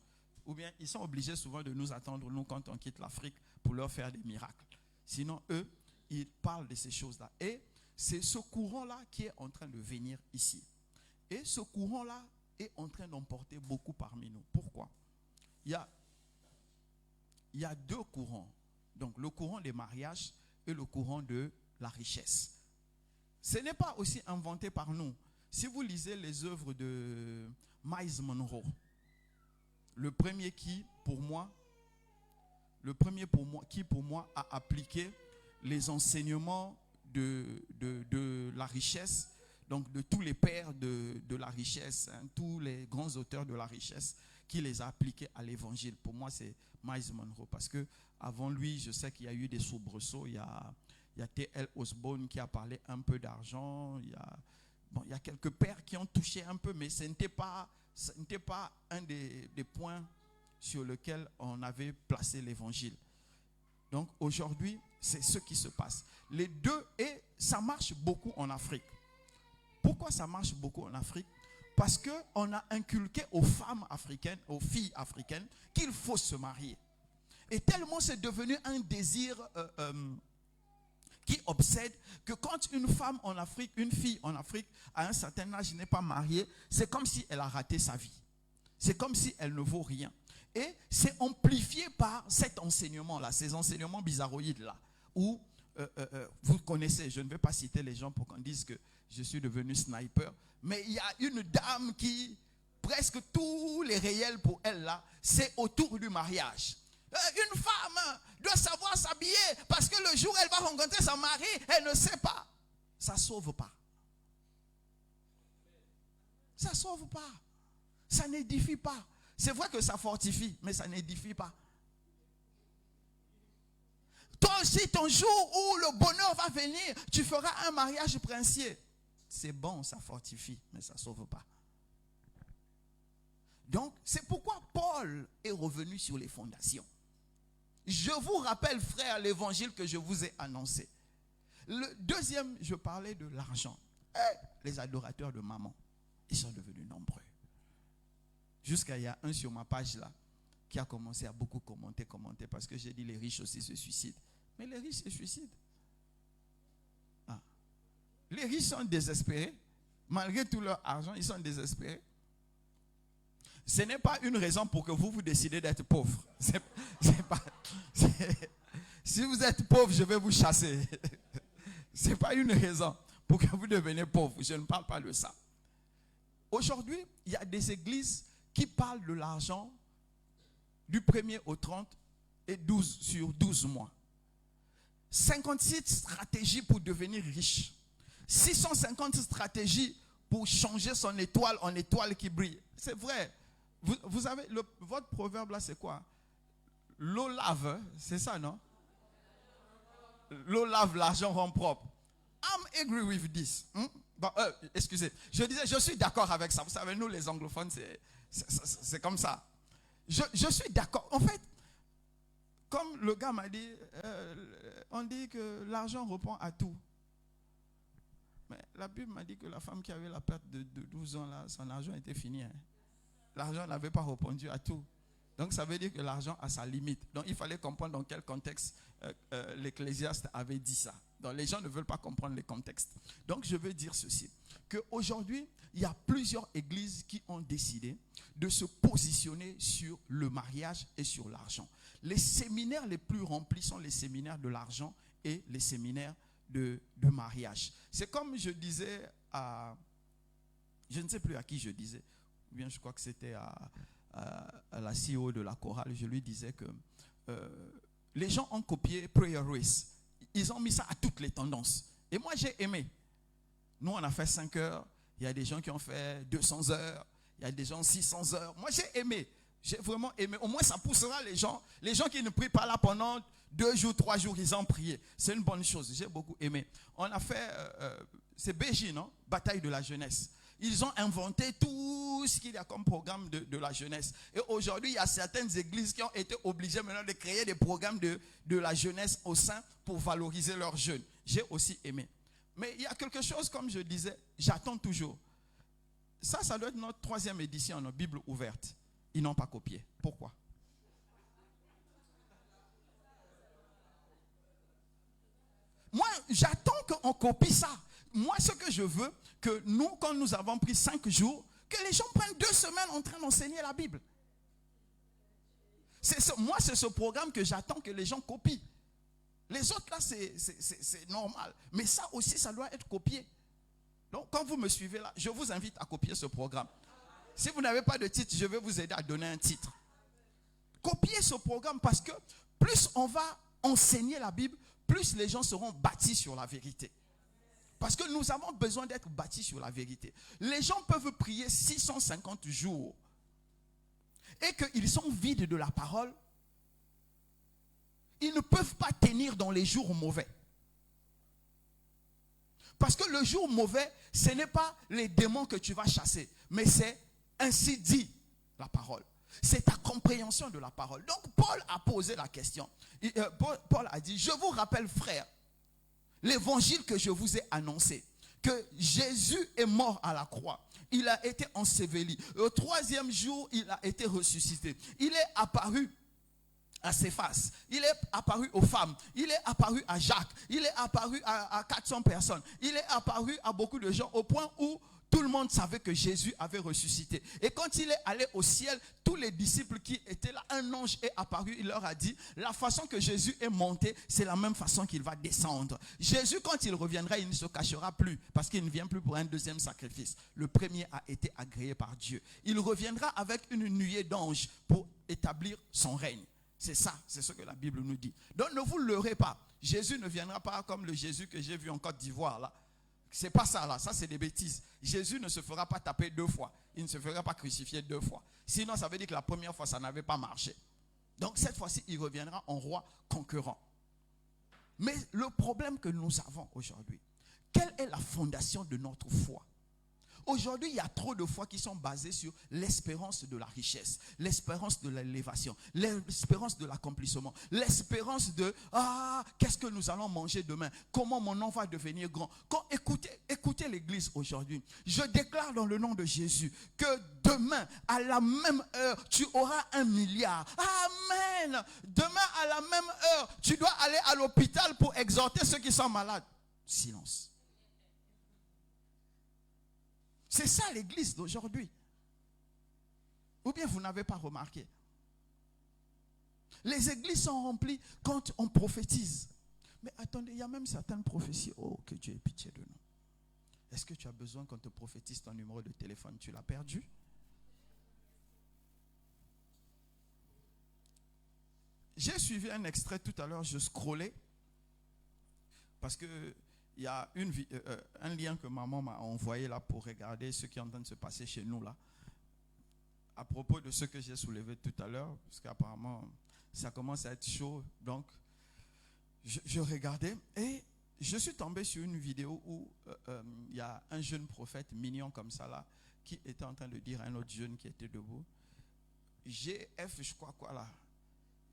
Ou bien, ils sont obligés souvent de nous attendre, nous, quand on quitte l'Afrique, pour leur faire des miracles. Sinon, eux, ils parlent de ces choses-là. Et c'est ce courant-là qui est en train de venir ici. Et ce courant-là est en train d'emporter beaucoup parmi nous. Pourquoi? Il y a 2 courants. Donc, le courant des mariages et le courant de la richesse. Ce n'est pas aussi inventé par nous. Si vous lisez les œuvres de Miles Monroe, le premier qui, pour moi, a appliqué les enseignements de la richesse, donc de tous les pères de la richesse, hein, tous les grands auteurs de la richesse, qui les a appliqués à l'évangile. Pour moi, c'est Miles Monroe, parce que avant lui, je sais qu'il y a eu des soubresauts. Il y a T.L. Osborne qui a parlé un peu d'argent. Il y a quelques pères qui ont touché un peu, mais ce n'était pas un des points sur lesquels on avait placé l'évangile. Donc aujourd'hui, c'est ce qui se passe. Les deux, et ça marche beaucoup en Afrique. Pourquoi ça marche beaucoup en Afrique? Parce qu'on a inculqué aux femmes africaines, aux filles africaines, qu'il faut se marier. Et tellement c'est devenu un désir qui obsède que quand une femme en Afrique, une fille en Afrique, à un certain âge n'est pas mariée, c'est comme si elle a raté sa vie. C'est comme si elle ne vaut rien. Et c'est amplifié par cet enseignement-là, ces enseignements bizarroïdes-là, où vous connaissez, je ne vais pas citer les gens pour qu'on dise que je suis devenu sniper, mais il y a une dame qui, presque tous les réels pour elle là, c'est autour du mariage. Une femme doit savoir s'habiller parce que le jour où elle va rencontrer son mari, elle ne sait pas. Ça ne sauve pas. Ça ne sauve pas. Ça n'édifie pas. C'est vrai que ça fortifie, mais ça n'édifie pas. Toi aussi, ton jour où le bonheur va venir, tu feras un mariage princier. C'est bon, ça fortifie, mais ça ne sauve pas. Donc, c'est pourquoi Paul est revenu sur les fondations. Je vous rappelle, frères, l'évangile que je vous ai annoncé. Le deuxième, je parlais de l'argent. Les adorateurs de maman, ils sont devenus nombreux. Jusqu'à il y a un sur ma page là, qui a commencé à beaucoup commenter, parce que j'ai dit les riches aussi se suicident. Mais les riches se suicident. Ah. Les riches sont désespérés. Malgré tout leur argent, ils sont désespérés. Ce n'est pas une raison pour que vous décidez d'être pauvre. Si vous êtes pauvre, je vais vous chasser. Ce n'est pas une raison pour que vous deveniez pauvre. Je ne parle pas de ça. Aujourd'hui, il y a des églises qui parlent de l'argent du 1er au 30 et 12 sur 12 mois. 56 stratégies pour devenir riche. 650 stratégies pour changer son étoile en étoile qui brille. C'est vrai. Vous avez votre proverbe là, c'est quoi? L'eau lave, c'est ça, non? L'eau lave, l'argent rend propre. I'm agree with this. Bon, excusez. Je disais, je suis d'accord avec ça. Vous savez, nous les anglophones, c'est comme ça. Je suis d'accord. En fait, comme le gars m'a dit, on dit que l'argent répond à tout. Mais la Bible m'a dit que la femme qui avait la perte de 12 ans, là, son argent était fini. Hein. L'argent n'avait pas répondu à tout. Donc ça veut dire que l'argent a sa limite. Donc il fallait comprendre dans quel contexte l'Ecclésiaste avait dit ça. Donc les gens ne veulent pas comprendre les contextes. Donc je veux dire ceci, qu'aujourd'hui, il y a plusieurs églises qui ont décidé de se positionner sur le mariage et sur l'argent. Les séminaires les plus remplis sont les séminaires de l'argent et les séminaires de mariage. C'est comme je disais à... Je ne sais plus à qui je disais. Ou bien je crois que c'était à la CEO de la chorale. Je lui disais que les gens ont copié Prayer Race. Ils ont mis ça à toutes les tendances. Et moi, j'ai aimé. Nous, on a fait 5 heures. Il y a des gens qui ont fait 200 heures. Il y a des gens 600 heures. Moi, j'ai aimé. J'ai vraiment aimé. Au moins, ça poussera les gens. Les gens qui ne prient pas là pendant 2 jours, 3 jours, ils ont prié. C'est une bonne chose. J'ai beaucoup aimé. On a fait, c'est BJ, non? Bataille de la jeunesse. Ils ont inventé tout ce qu'il y a comme programme de la jeunesse. Et aujourd'hui, il y a certaines églises qui ont été obligées maintenant de créer des programmes de la jeunesse au sein pour valoriser leurs jeunes. J'ai aussi aimé. Mais il y a quelque chose, comme je disais, j'attends toujours. Ça doit être notre 3e édition, notre Bible ouverte. Ils n'ont pas copié. Pourquoi? Moi, j'attends qu'on copie ça. Moi, ce que je veux, que nous, quand nous avons pris 5 jours, que les gens prennent 2 semaines en train d'enseigner la Bible. Moi, c'est ce programme que j'attends que les gens copient. Les autres, là, c'est normal. Mais ça aussi, ça doit être copié. Donc, quand vous me suivez là, je vous invite à copier ce programme. Si vous n'avez pas de titre, je vais vous aider à donner un titre. Copiez ce programme parce que plus on va enseigner la Bible, plus les gens seront bâtis sur la vérité. Parce que nous avons besoin d'être bâtis sur la vérité. Les gens peuvent prier 650 jours et qu'ils sont vides de la parole. Ils ne peuvent pas tenir dans les jours mauvais. Parce que le jour mauvais, ce n'est pas les démons que tu vas chasser, mais c'est ainsi dit la parole. C'est ta compréhension de la parole. Donc Paul a posé la question. Paul a dit, je vous rappelle frères, l'évangile que je vous ai annoncé, que Jésus est mort à la croix. Il a été enseveli. Le 3e jour, il a été ressuscité. Il est apparu à Céphas, il est apparu aux femmes, il est apparu à Jacques, il est apparu à 400 personnes, il est apparu à beaucoup de gens au point où tout le monde savait que Jésus avait ressuscité. Et quand il est allé au ciel, tous les disciples qui étaient là, un ange est apparu, il leur a dit, la façon que Jésus est monté, c'est la même façon qu'il va descendre. Jésus, quand il reviendra, il ne se cachera plus, parce qu'il ne vient plus pour un deuxième sacrifice. Le premier a été agréé par Dieu. Il reviendra avec une nuée d'anges pour établir son règne. C'est ça, c'est ce que la Bible nous dit. Donc ne vous leurrez pas. Jésus ne viendra pas comme le Jésus que j'ai vu en Côte d'Ivoire là. C'est pas ça là, ça c'est des bêtises. Jésus ne se fera pas taper 2 fois. Il ne se fera pas crucifier 2 fois. Sinon ça veut dire que la première fois ça n'avait pas marché. Donc cette fois-ci il reviendra en roi conquérant. Mais le problème que nous avons aujourd'hui, quelle est la fondation de notre foi? Aujourd'hui, il y a trop de foi qui sont basées sur l'espérance de la richesse, l'espérance de l'élévation, l'espérance de l'accomplissement, l'espérance de qu'est-ce que nous allons manger demain, comment mon nom va devenir grand. Écoutez l'église aujourd'hui. Je déclare dans le nom de Jésus que demain, à la même heure, tu auras 1 milliard. Amen. Demain, à la même heure, tu dois aller à l'hôpital pour exhorter ceux qui sont malades. Silence. C'est ça l'église d'aujourd'hui. Ou bien vous n'avez pas remarqué. Les églises sont remplies quand on prophétise. Mais attendez, il y a même certaines prophéties. Oh, que Dieu ait pitié de nous. Est-ce que tu as besoin qu'on te prophétise ton numéro de téléphone? Tu l'as perdu? J'ai suivi un extrait tout à l'heure, je scrollais. Parce que il y a un lien que maman m'a envoyé là pour regarder ce qui est en train de se passer chez nous là. À propos de ce que j'ai soulevé tout à l'heure, parce qu'apparemment ça commence à être chaud. Donc je regardais et je suis tombé sur une vidéo où il y a un jeune prophète mignon comme ça là, qui était en train de dire à un autre jeune qui était debout, GF je crois quoi là.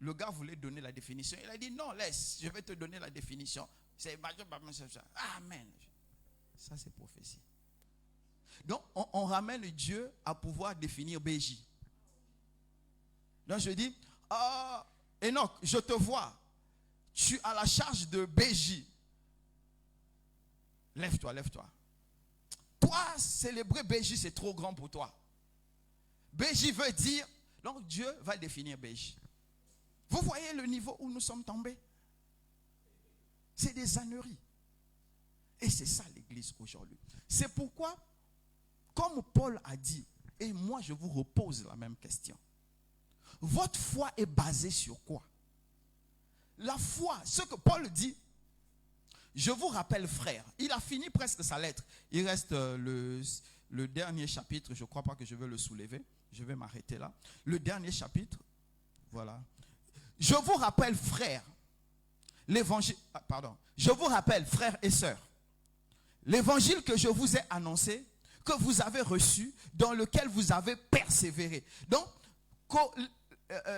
Le gars voulait donner la définition. Il a dit non, laisse, je vais te donner la définition. C'est Amen. Ça, c'est prophétie. Donc, on ramène Dieu à pouvoir définir BJ. Donc, je dis, Enoch, je te vois. Tu as la charge de BJ. Lève-toi, lève-toi. Toi, célébrer BJ, c'est trop grand pour toi. BJ veut dire, donc Dieu va définir BJ. Vous voyez le niveau où nous sommes tombés? C'est des âneries. Et c'est ça l'église aujourd'hui. C'est pourquoi, comme Paul a dit, et moi je vous repose la même question. Votre foi est basée sur quoi? La foi, ce que Paul dit, je vous rappelle frère, il a fini presque sa lettre. Il reste le dernier chapitre, je ne crois pas que je vais le soulever. Je vais m'arrêter là. Le dernier chapitre, voilà. Je vous rappelle frère, l'évangile, je vous rappelle, frères et sœurs, l'évangile que je vous ai annoncé, que vous avez reçu, dans lequel vous avez persévéré. Donc,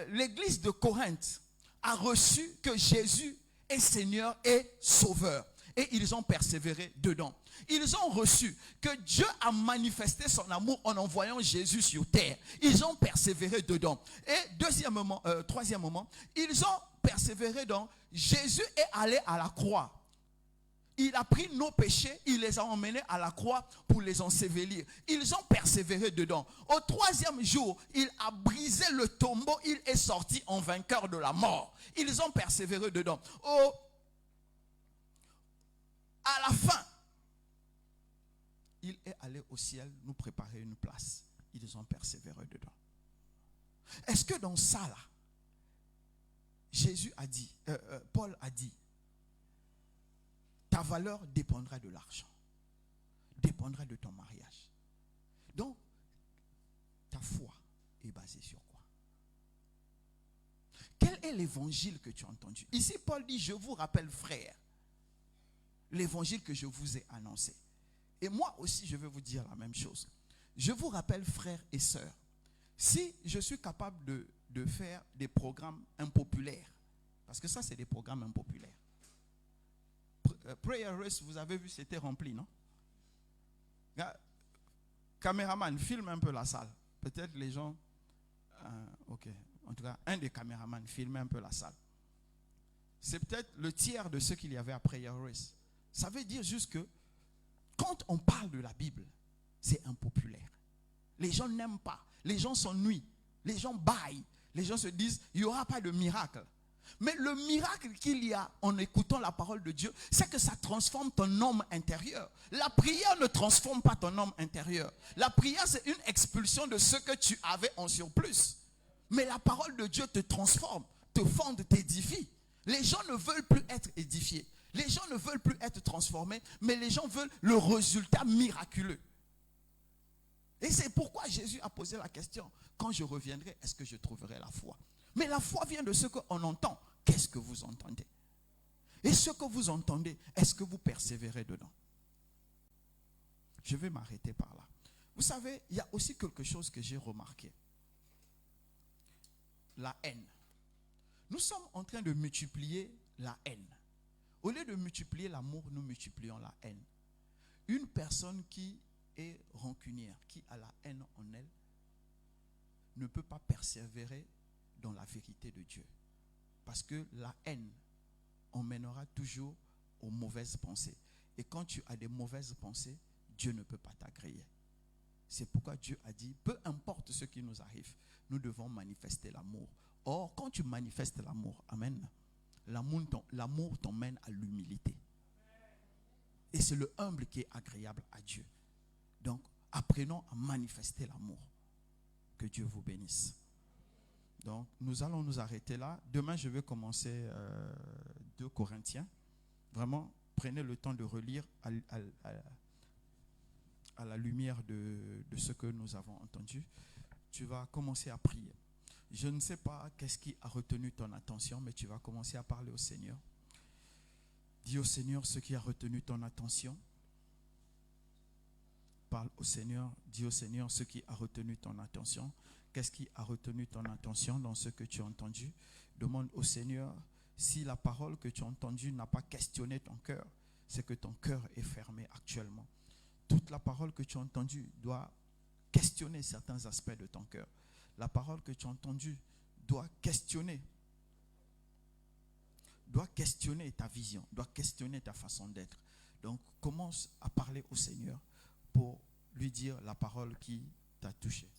l'église de Corinthe a reçu que Jésus est Seigneur et Sauveur. Et ils ont persévéré dedans. Ils ont reçu que Dieu a manifesté son amour en envoyant Jésus sur terre. Ils ont persévéré dedans. Et troisièmement, ils ont persévéré dans Jésus est allé à la croix. Il a pris nos péchés, il les a emmenés à la croix pour les ensevelir. Ils ont persévéré dedans. Au 3e jour, il a brisé le tombeau, il est sorti en vainqueur de la mort. Ils ont persévéré dedans. À la fin, il est allé au ciel nous préparer une place. Ils ont persévéré dedans. Est-ce que dans ça là, Paul a dit, ta valeur dépendra de l'argent, dépendra de ton mariage. Donc, ta foi est basée sur quoi? Quel est l'évangile que tu as entendu? Ici, Paul dit, je vous rappelle, frères, l'évangile que je vous ai annoncé. Et moi aussi, je vais vous dire la même chose. Je vous rappelle, frères et sœurs, si je suis capable de faire des programmes impopulaires, parce que ça, c'est des programmes impopulaires. Prayer Race, vous avez vu, c'était rempli, non? Caméraman, filme un peu la salle. Peut-être les gens... ok, en tout cas, un des caméramans filmait un peu la salle. C'est peut-être le tiers de ce qu'il y avait à Prayer Race. Ça veut dire juste que quand on parle de la Bible, c'est impopulaire. Les gens n'aiment pas. Les gens s'ennuient. Les gens baillent. Les gens se disent, il n'y aura pas de miracle. Mais le miracle qu'il y a en écoutant la parole de Dieu, c'est que ça transforme ton homme intérieur. La prière ne transforme pas ton homme intérieur. La prière, c'est une expulsion de ce que tu avais en surplus. Mais la parole de Dieu te transforme, te fonde, t'édifie. Les gens ne veulent plus être édifiés. Les gens ne veulent plus être transformés, mais les gens veulent le résultat miraculeux. Et c'est pourquoi Jésus a posé la question, quand je reviendrai, est-ce que je trouverai la foi? Mais la foi vient de ce qu'on entend. Qu'est-ce que vous entendez? Et ce que vous entendez, est-ce que vous persévérez dedans? Je vais m'arrêter par là. Vous savez, il y a aussi quelque chose que j'ai remarqué. La haine. Nous sommes en train de multiplier la haine. Au lieu de multiplier l'amour, nous multiplions la haine. Une personne qui est rancunière, qui a la haine en elle, ne peut pas persévérer dans la vérité de Dieu. Parce que la haine emmènera toujours aux mauvaises pensées. Et quand tu as des mauvaises pensées, Dieu ne peut pas t'agréer. C'est pourquoi Dieu a dit, peu importe ce qui nous arrive, nous devons manifester l'amour. Or, quand tu manifestes l'amour, amen, l'amour t'emmène à l'humilité. Et c'est le humble qui est agréable à Dieu. Donc, apprenons à manifester l'amour. Que Dieu vous bénisse. Donc, nous allons nous arrêter là. Demain, je vais commencer 2 Corinthiens. Vraiment, prenez le temps de relire à la lumière de ce que nous avons entendu. Tu vas commencer à prier. Je ne sais pas qu'est-ce qui a retenu ton attention, mais tu vas commencer à parler au Seigneur. Dis au Seigneur ce qui a retenu ton attention. Parle au Seigneur, dis au Seigneur ce qui a retenu ton attention. Qu'est-ce qui a retenu ton attention dans ce que tu as entendu? Demande au Seigneur si la parole que tu as entendue n'a pas questionné ton cœur. C'est que ton cœur est fermé actuellement. Toute la parole que tu as entendue doit questionner certains aspects de ton cœur. La parole que tu as entendue doit questionner ta vision, doit questionner ta façon d'être. Donc, commence à parler au Seigneur pour lui dire la parole qui t'a touché.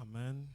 Amen.